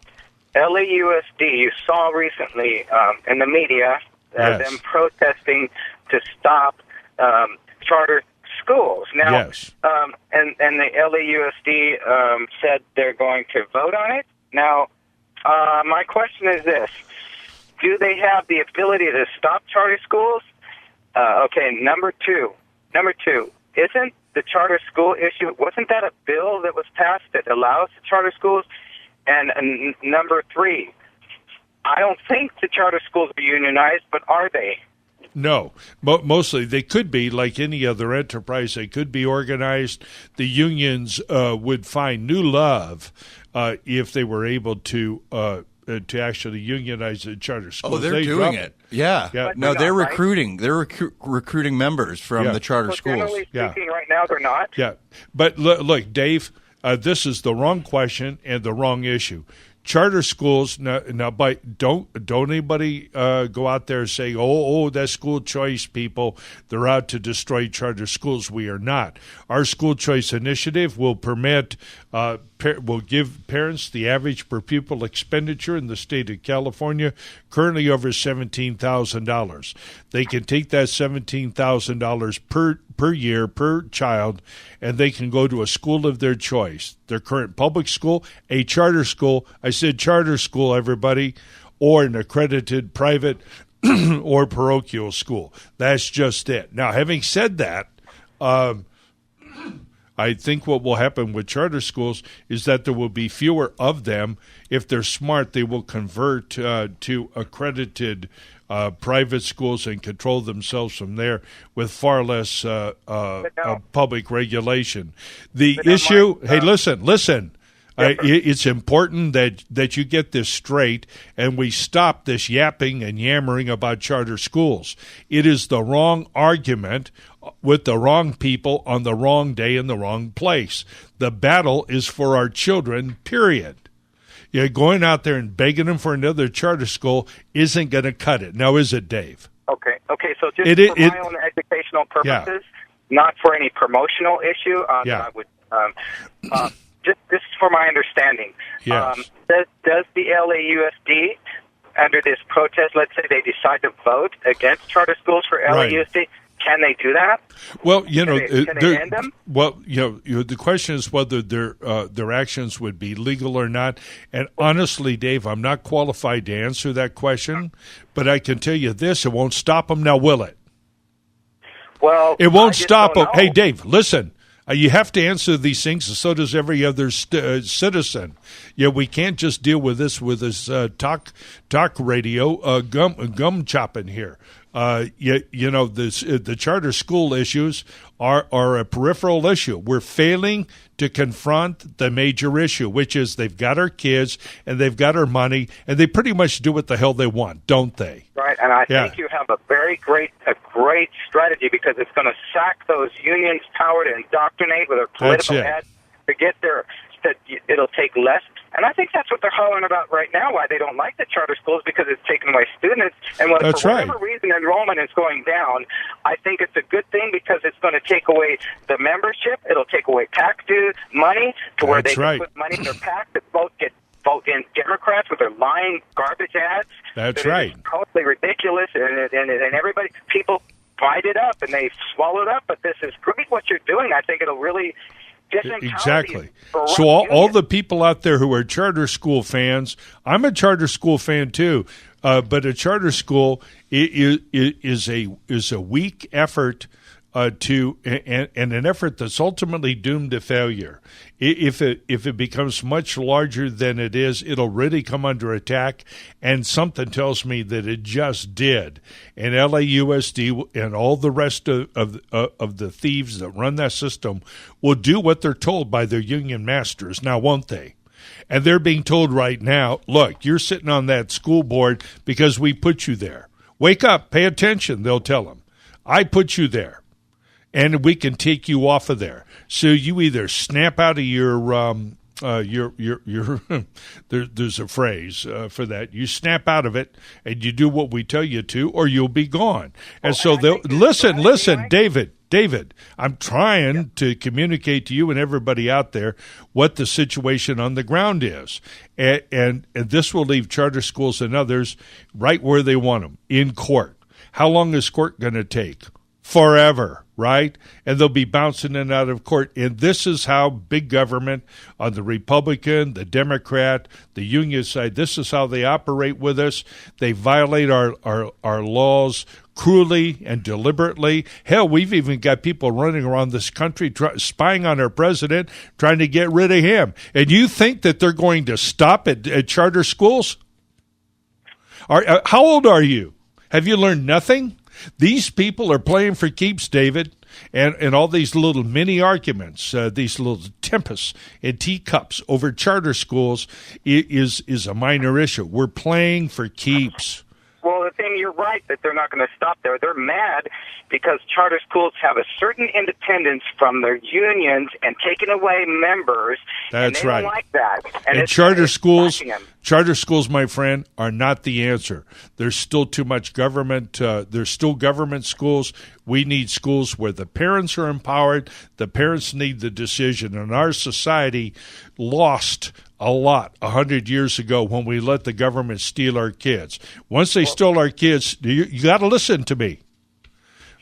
LAUSD, you saw recently in the media them protesting to stop charter schools. Now, Yes. And the LAUSD said they're going to vote on it. Now, my question is this. Do they have the ability to stop charter schools? Okay, number two, isn't the charter school issue, wasn't that a bill that was passed that allows the charter schools? And number three, I don't think the charter schools are unionized, but are they? No, mostly they could be like any other enterprise. They could be organized. The unions would find new love if they were able to actually unionize the charter schools. Oh, they're doing it. Yeah. No, they're recruiting. They're recruiting members from the charter schools. Generally speaking, right now they're not. Yeah, but look, Dave, this is the wrong question and the wrong issue. Charter schools now don't anybody go out there and say, oh, that's school choice people. They're out to destroy charter schools. We are not. Our school choice initiative will permit will give parents the average per pupil expenditure in the state of California currently over $17,000. They can take that $17,000 per year per child, and they can go to a school of their choice. Their current public school, a charter school. I said charter school, everybody, or an accredited private or parochial school. That's just it. Now, having said that, I think what will happen with charter schools is that there will be fewer of them. If they're smart, they will convert to accredited private schools and control themselves from there with far less public regulation. The issue, hey, listen. It's important that you get this straight and we stop this yapping and yammering about charter schools. It is the wrong argument with the wrong people on the wrong day in the wrong place. The battle is for our children, period. Yeah, going out there and begging them for another charter school isn't going to cut it. Now, is it, Dave? Okay, so just for my own educational purposes, not for any promotional issue, I would just for my understanding. Yes. Does the LAUSD, under this protest, let's say they decide to vote against charter schools for LAUSD, can they do that? Well, can they end them? Well, the question is whether their actions would be legal or not. And honestly, Dave, I'm not qualified to answer that question, but I can tell you this: it won't stop them. Now, will it? Well, it won't stop them. Hey, Dave, listen. You have to answer these things, and so does every other citizen. Yeah, we can't just deal with this talk radio gum chopping here. The charter school issues are a peripheral issue. We're failing to confront the major issue, which is they've got our kids and they've got our money, and they pretty much do what the hell they want, don't they? Right, and I think you have a great strategy, because it's going to sack those unions' power to indoctrinate with their political ads to get it'll take less. And I think that's what they're hollering about right now, why they don't like the charter schools, because it's taking away students. And for whatever reason enrollment is going down, I think it's a good thing, because it's going to take away the membership. It'll take away PAC dues, money, to where they can put money in their PAC to vote in Democrats with their lying garbage ads. That's right. It's totally ridiculous, and everybody, people bite it up, and they swallow it up. But this is great what you're doing. I think it'll really... Exactly. So all the people out there who are charter school fans, I'm a charter school fan too, but a charter school is a weak effort and an effort that's ultimately doomed to failure. If it becomes much larger than it is, it'll really come under attack, and something tells me that it just did. And LAUSD and all the rest of the thieves that run that system will do what they're told by their union masters, now won't they? And they're being told right now, look, you're sitting on that school board because we put you there. Wake up, pay attention, they'll tell them. I put you there. And we can take you off of there. So you either snap out of your there's a phrase for that. You snap out of it and you do what we tell you to, or you'll be gone. And so they'll listen, David, I'm trying to communicate to you and everybody out there what the situation on the ground is. And this will leave charter schools and others right where they want them, in court. How long is court going to take? forever, right? And they'll be bouncing in and out of court. And this is how big government on the Republican, the Democrat, the union side, this is how they operate with us. They violate our laws cruelly and deliberately. Hell, we've even got people running around this country spying on our president, trying to get rid of him. And you think that they're going to stop at charter schools? How old are you? Have you learned nothing? These people are playing for keeps, David, and all these little mini arguments, these little tempests and teacups over charter schools is a minor issue. We're playing for keeps. Well, the thing, you're right that they're not going to stop there. They're mad because charter schools have a certain independence from their unions and taking away members. That's and they right. Don't like that. And charter schools, my friend, are not the answer. There's still too much government. There's still government schools. We need schools where the parents are empowered. The parents need the decision. And our society lost a lot 100 years ago when we let the government steal our kids. Once they stole our kids, you got to listen to me.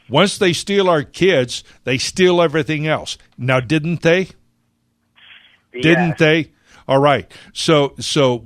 Once they steal our kids, they steal everything else. Now, didn't they? Yeah. Didn't they? All right. So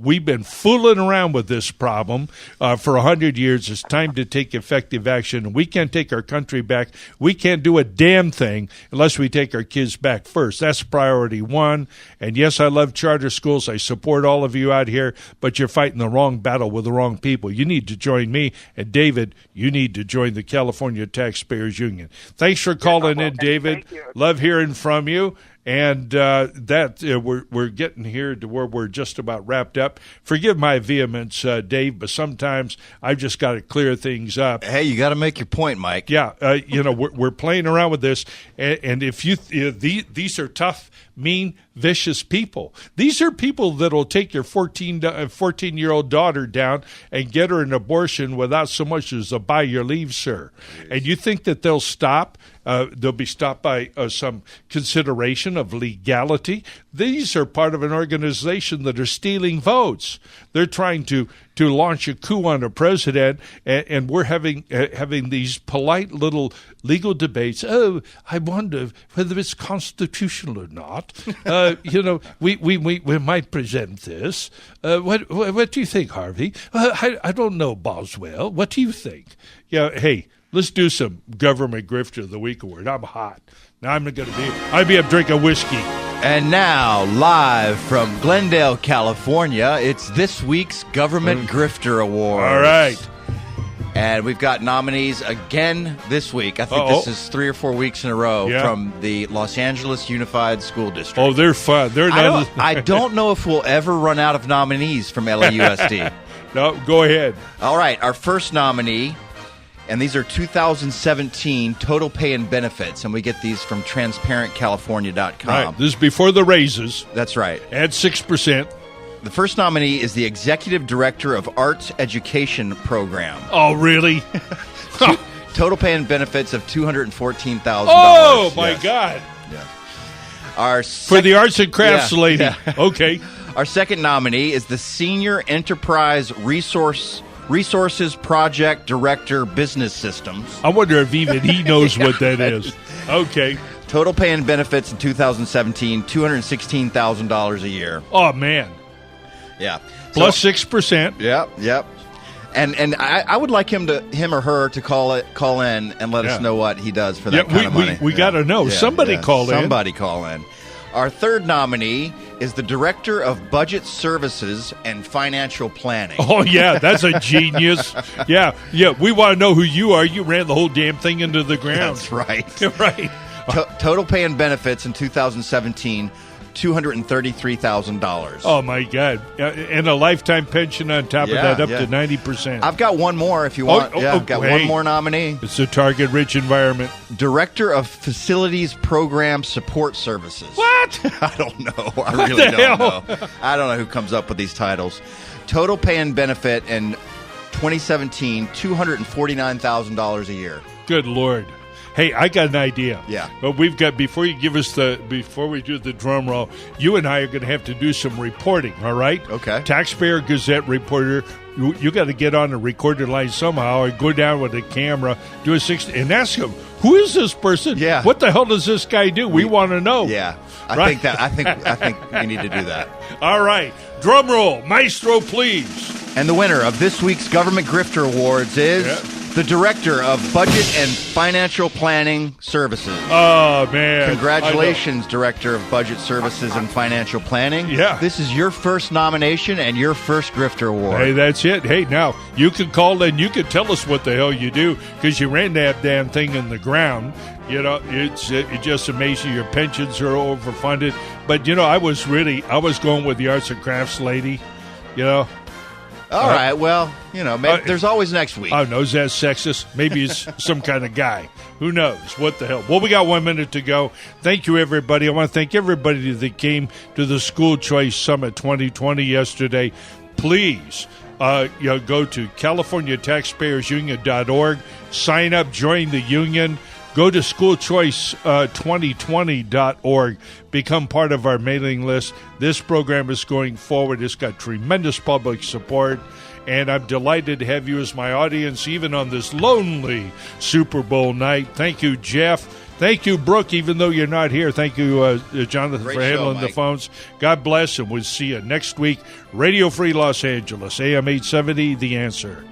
we've been fooling around with this problem for 100 years. It's time to take effective action. We can't take our country back. We can't do a damn thing unless we take our kids back first. That's priority one. And yes, I love charter schools. I support all of you out here, but you're fighting the wrong battle with the wrong people. You need to join me. And David, you need to join the California Taxpayers Union. Thanks for calling in, David. Love hearing from you. And we're getting here to where we're just about wrapped up. Forgive my vehemence, Dave, but sometimes I've just got to clear things up. Hey, you got to make your point, Mike. Yeah, we're playing around with this, and if these are tough, mean, vicious people. These are people that will take your 14-year-old daughter down and get her an abortion without so much as a by your leave, sir. Yes. And you think that they'll stop? They'll be stopped by some consideration of legality. These are part of an organization that are stealing votes. They're trying to launch a coup on a president, and we're having these polite little legal debates. Oh, I wonder whether it's constitutional or not. We might present this. What do you think, Harvey? I don't know, Boswell. What do you think? Yeah, hey. Let's do some government grifter of the week award. I'm hot. Now I'll be up drinking whiskey. And now, live from Glendale, California, it's this week's Government Grifter Award. All right. And we've got nominees again this week. I think this is 3 or 4 weeks in a row from the Los Angeles Unified School District. Oh, they're fun. I don't know if we'll ever run out of nominees from LAUSD. No, go ahead. All right, our first nominee. And these are 2017 total pay and benefits, and we get these from transparentcalifornia.com. Right. This is before the raises. That's right. Add 6%. The first nominee is the Executive Director of Arts Education Program. Oh, really? Total pay and benefits of $214,000. Oh, my God. Yeah. For the arts and crafts lady. Yeah. Okay. Our second nominee is the Senior Enterprise Resources Project Director Business Systems. I wonder if even he knows what that is. Okay. Total pay and benefits in 2017, $216,000 a year. Oh, man. Yeah. Plus 6%. Yep. And I would like him or her to call in and let us know what he does for that kind of money. We got to know. Somebody call in. Somebody call in. Our third nominee is the Director of Budget Services and Financial Planning. Oh, yeah, that's a genius. Yeah, we want to know who you are. You ran the whole damn thing into the ground. That's right. Right. Total pay and benefits in 2017, $233,000. Oh, my God. And a lifetime pension on top of that, up to 90%. I've got one more if you want. I've got one more nominee. It's a target-rich environment. Director of Facilities Program Support Services. What? I don't know. I really don't know. I don't know who comes up with these titles. Total pay and benefit in 2017, $249,000 a year. Good Lord. Hey, I got an idea. Yeah. But we've got, before we do the drum roll, you and I are going to have to do some reporting, all right? Okay. Taxpayer Gazette reporter, you got to get on a recorded line somehow or go down with a camera, do a 60, and ask him, who is this person? Yeah. What the hell does this guy do? We want to know. Yeah. Right? I think we need to do that. All right. Drum roll. Maestro, please. And the winner of this week's Government Grifter Awards is the Director of Budget and Financial Planning Services. Oh, man. Congratulations, Director of Budget Services and Financial Planning. Yeah. This is your first nomination and your first Grifter Award. Hey, that's it. Hey, now, you can call and you can tell us what the hell you do because you ran that damn thing in the ground. You know, it's just amazing. Your pensions are overfunded. But, you know, I was going with the arts and crafts lady, you know. All right, well, you know, maybe there's always next week. Oh, no, is that sexist? Maybe he's some kind of guy. Who knows? What the hell? Well, we got 1 minute to go. Thank you, everybody. I want to thank everybody that came to the School Choice Summit 2020 yesterday. Please, go to CaliforniaTaxpayersUnion.org. Sign up, join the union. Go to schoolchoice2020.org. Become part of our mailing list. This program is going forward. It's got tremendous public support, and I'm delighted to have you as my audience, even on this lonely Super Bowl night. Thank you, Jeff. Thank you, Brooke, even though you're not here. Thank you, Jonathan, for handling the phones. God bless, and we'll see you next week. Radio Free Los Angeles, AM 870, The Answer.